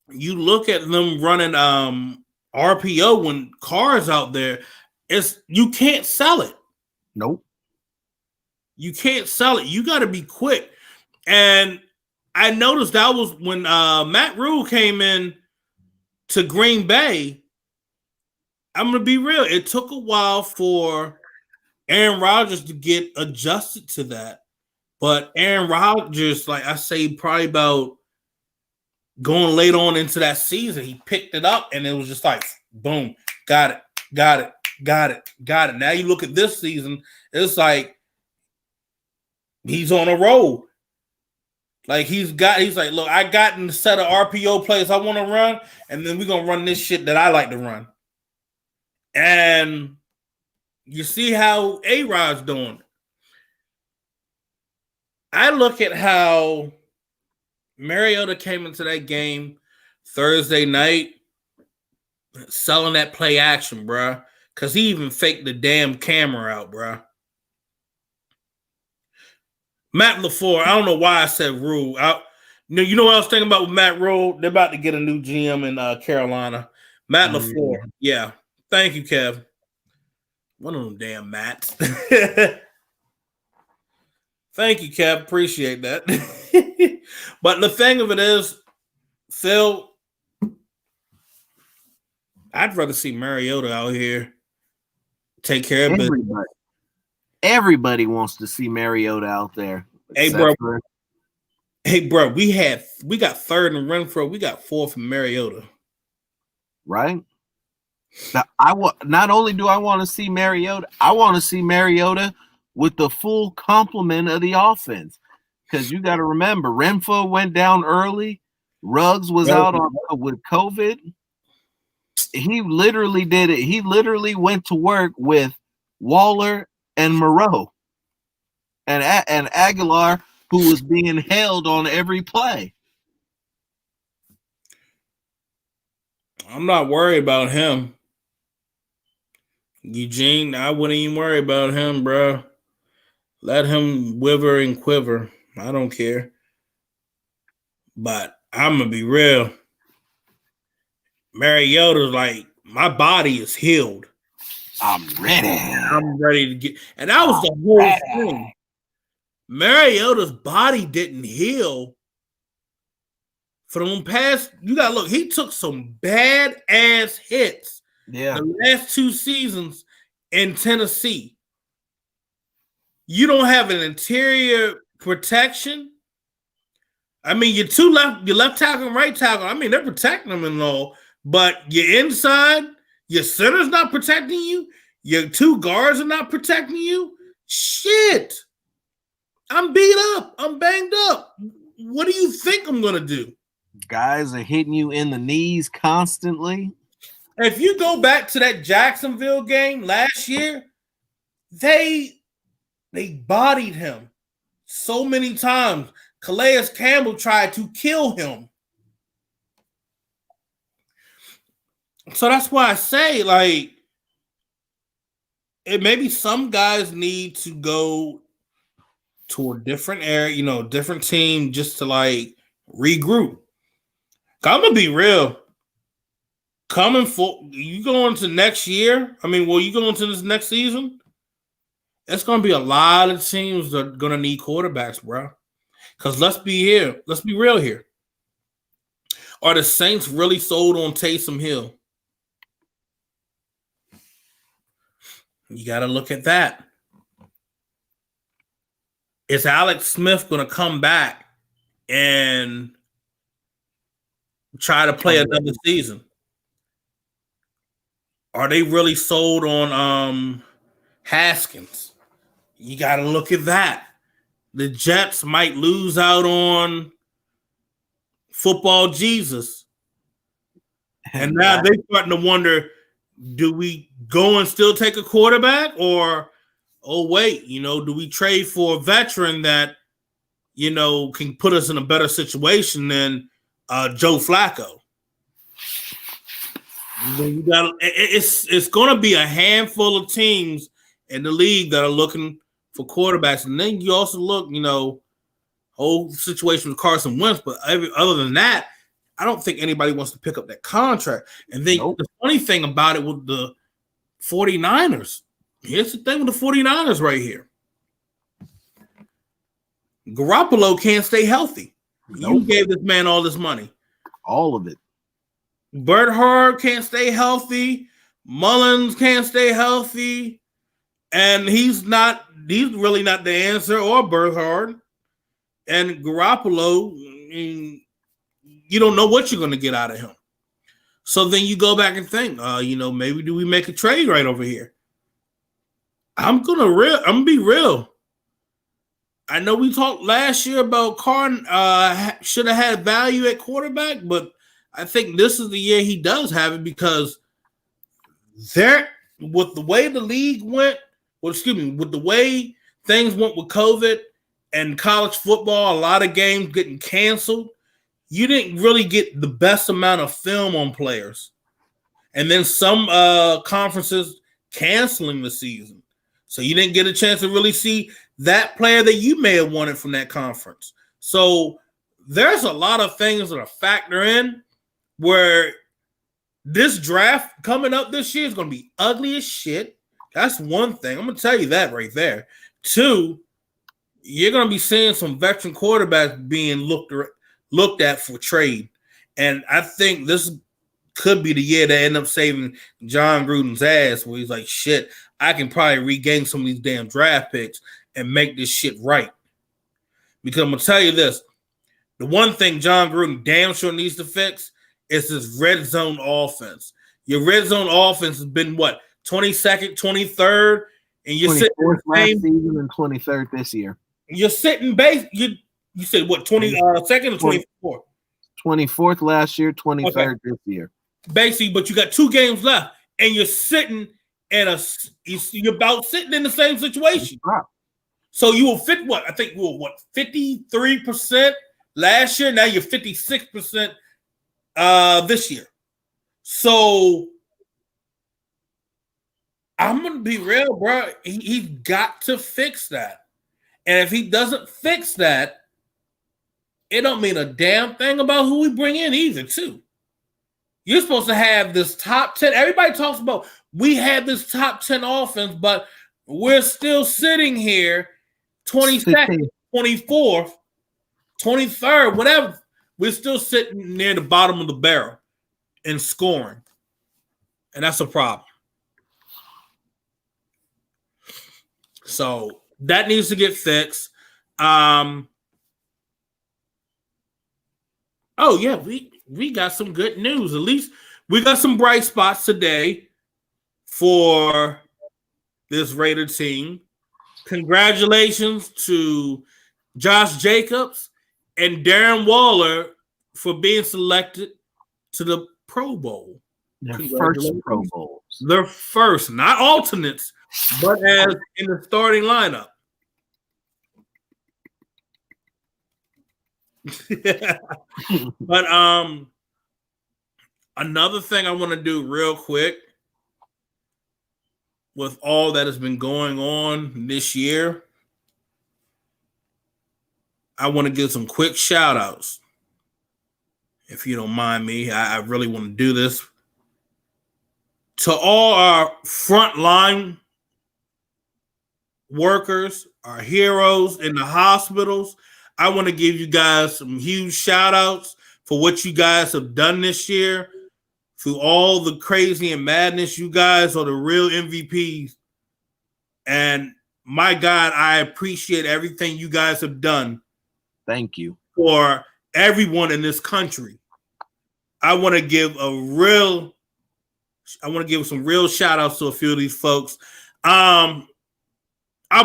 Speaker 1: them running RPO when Carr's out there, you can't sell it.
Speaker 2: Nope.
Speaker 1: You can't sell it. You got to be quick. And I noticed that was when Matt Rule came in to Green Bay. I'm going to be real. It took a while for Aaron Rodgers to get adjusted to that. But Aaron Rodgers, like I say, probably about going late on into that season, he picked it up and it was just like, boom, got it. Now you look at this season, it's like he's on a roll. Like he's like, look, I got in the set of RPO plays I want to run, and then we're gonna run this shit that I like to run. And you see how A-Rod's doing. I look at how Mariota came into that game Thursday night selling that play action, bruh. Because he even faked the damn camera out, bruh. Matt LaFleur, I don't know why I said Rule. You know what I was thinking about with Matt Rule? They're about to get a new GM in Carolina. Matt LaFleur. Yeah. Thank you, Kev. One of them damn Matts. Thank you, Kev. Appreciate that. But the thing of it is, Phil, I'd rather see Mariota out here take care of business.
Speaker 2: Everybody wants to see Mariota out there.
Speaker 1: Hey, bro, we got third in Renfro. We got fourth in Mariota.
Speaker 2: Right? Now, not only do I want to see Mariota, I want to see Mariota with the full complement of the offense. Because you got to remember, Renfro went down early. Ruggs was out with COVID. He literally did it. He literally went to work with Waller and Moreau and Aguilar, who was being held on every play.
Speaker 1: I'm not worried about him. Eugene, I wouldn't even worry about him, bro. Let him wiver and quiver. I don't care. But I'm going to be real. Mariota's like, my body is healed.
Speaker 2: I'm ready.
Speaker 1: I'm ready to get. And that was the whole thing. Mariota's body didn't heal for the past. You got to look. He took some bad ass hits.
Speaker 2: Yeah.
Speaker 1: The last 2 seasons in Tennessee. You don't have an interior protection. I mean, your left tackle and right tackle. I mean, they're protecting them and all, but your inside, your center's not protecting you. Your two guards are not protecting you. Shit, I'm beat up. I'm banged up. What do you think I'm gonna do?
Speaker 2: Guys are hitting you in the knees constantly.
Speaker 1: If you go back to that Jacksonville game last year, they bodied him so many times. Calais Campbell tried to kill him. So that's why I say, like, maybe some guys need to go to a different area, different team just to, like, regroup. I'm going to be real. You go into next year, you go into this next season, it's going to be a lot of teams that are going to need quarterbacks, bro. Because let's be real here. Are the Saints really sold on Taysom Hill? You got to look at that. Is Alex Smith going to come back and try to play another season? Are they really sold on Haskins? You got to look at that. The Jets might lose out on football Jesus. And now they're starting to wonder, do we go and still take a quarterback? Or, oh, wait, do we trade for a veteran that, can put us in a better situation than Joe Flacco? It's going to be a handful of teams in the league that are looking for quarterbacks. And then you also look, whole situation with Carson Wentz. But other than that, I don't think anybody wants to pick up that contract. And then The funny thing about it with the 49ers, here's the thing with the 49ers right here. Garoppolo can't stay healthy. Nope. You gave this man all this money.
Speaker 2: All of it.
Speaker 1: Bernhard can't stay healthy. Mullins can't stay healthy. And he's really not the answer, or Bernhard. And Garoppolo, you don't know what you're going to get out of him. So then you go back and think, maybe do we make a trade right over here? I'm gonna be real. I know we talked last year about Carr should have had value at quarterback, but I think this is the year he does have it, because with the way the league went, with the way things went with COVID and college football, a lot of games getting canceled, you didn't really get the best amount of film on players. And then some conferences canceling the season. So you didn't get a chance to really see that player that you may have wanted from that conference. So there's a lot of things that are factor in where this draft coming up this year is going to be ugly as shit. That's one thing. I'm going to tell you that right there. Two, you're going to be seeing some veteran quarterbacks being looked at for trade. And I think this could be the year to end up saving John Gruden's ass, where he's like, shit, I can probably regain some of these damn draft picks and make this shit right. Because I'm going to tell you this. The one thing John Gruden damn sure needs to fix is this red zone offense. Your red zone offense has been, 22nd, 23rd? And you're sitting
Speaker 2: last season and 23rd this year.
Speaker 1: You're sitting base. You said what? 22nd or 24th?
Speaker 2: 24th last year, 23rd this year.
Speaker 1: Basically, but you got 2 games left, and you're sitting you're about sitting in the same situation.
Speaker 2: Wow.
Speaker 1: So you will fit what? I think you were 53% last year. Now you're 56% this year. So I'm gonna be real, bro. He's got to fix that. And if he doesn't fix that, it don't mean a damn thing about who we bring in either, too. You're supposed to have this top 10. Everybody talks about we have this top 10 offense, but we're still sitting here 22nd, 24th, 23rd, whatever. We're still sitting near the bottom of the barrel in scoring. And that's a problem. So that needs to get fixed. Oh yeah, we got some good news. At least we got some bright spots today for this Raider team. Congratulations to Josh Jacobs and Darren Waller for being selected to the Pro Bowl.
Speaker 2: Their first Pro Bowls.
Speaker 1: Their first, not alternates, but as in the starting lineup. But another thing I want to do real quick with all that has been going on this year, I want to give some quick shout outs. If you don't mind me, I really want to do this. To all our frontline workers, our heroes in the hospitals, I want to give you guys some huge shout outs for what you guys have done this year. Through all the crazy and madness, you guys are the real MVPs. And my God, I appreciate everything you guys have done.
Speaker 2: Thank you.
Speaker 1: For everyone in this country. I want to give some real shout outs to a few of these folks. Our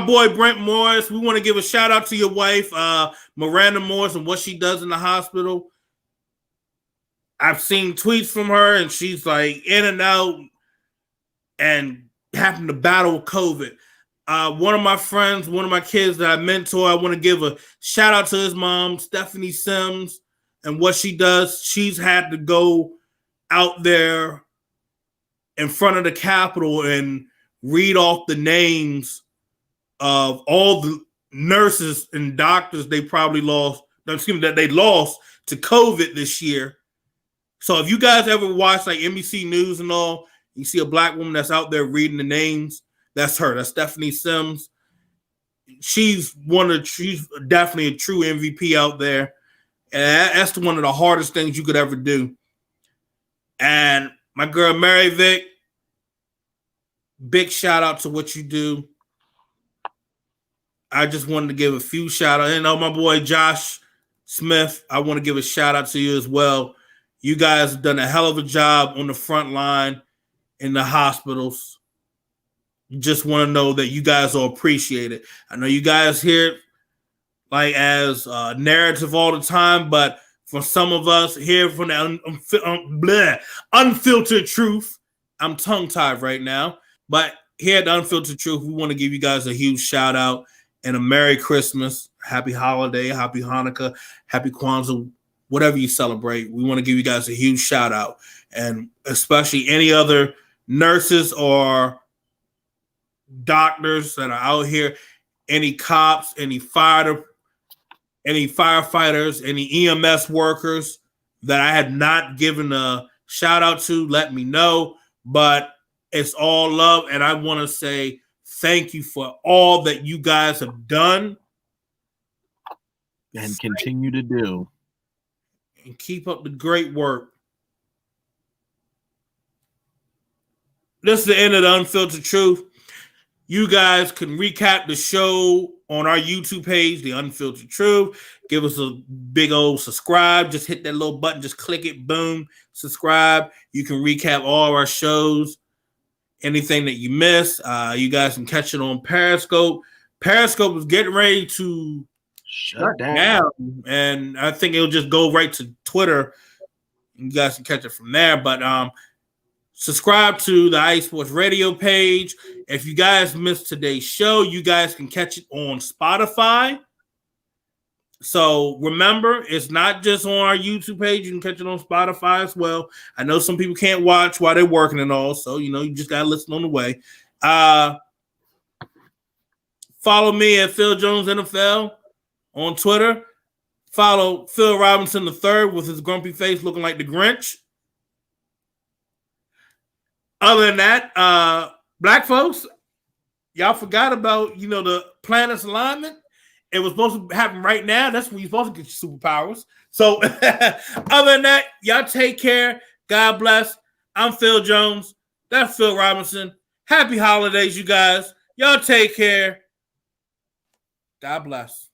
Speaker 1: boy Brent Morris, we want to give a shout out to your wife, Miranda Morris, and what she does in the hospital. I've seen tweets from her, and she's like in and out and having to battle COVID. One of my friends, one of my kids that I mentor, I want to give a shout out to his mom, Stephanie Sims, and what she does. She's had to go out there in front of the Capitol and read off the names of all the nurses and doctors they lost to COVID this year. So if you guys ever watch like NBC News and all, you see a black woman that's out there reading the names, that's her. That's Stephanie Sims. She's definitely a true MVP out there. And that's one of the hardest things you could ever do. And my girl, Mary Vic, big shout out to what you do. I just wanted to give a few shout outs. And my boy, Josh Smith, I want to give a shout out to you as well. You guys have done a hell of a job on the front line in the hospitals. You just want to know that you guys are appreciated. I know you guys hear it like as narrative all the time, but for some of us here from the Unfiltered Truth, I'm tongue-tied right now, but here at the Unfiltered Truth, we want to give you guys a huge shout out and a Merry Christmas, Happy Holiday, Happy Hanukkah, Happy Kwanzaa, whatever you celebrate. We want to give you guys a huge shout out, and especially any other nurses or doctors that are out here, any cops, any firefighters, any EMS workers that I had not given a shout out to, let me know. But it's all love, and I want to say thank you for all that you guys have done
Speaker 2: and continue to do.
Speaker 1: And keep up the great work. This is the end of the Unfiltered Truth. You guys can recap the show on our YouTube page, The Unfiltered Truth. Give us a big old subscribe. Just hit that little button. Just click it. Boom. Subscribe. You can recap all of our shows. Anything that you miss, you guys can catch it on Periscope. Periscope is getting ready to shut down. And I think it'll just go right to Twitter. You guys can catch it from there. But subscribe to the Ice Sports Radio page. If you guys missed today's show, you guys can catch it on Spotify. So remember, it's not just on our YouTube page. You can catch it on Spotify as well. I know some people can't watch while they're working and all, so you just gotta listen on the way. Follow me at Phil Jones NFL on Twitter. Follow Phil Robinson III with his grumpy face looking like the Grinch. Other than that, black folks, y'all forgot about the planet's alignment. It was supposed to happen right now. That's when you're supposed to get your superpowers. So other than that, y'all take care. God bless. I'm Phil Jones. That's Phil Robinson. Happy holidays, you guys. Y'all take care. God bless.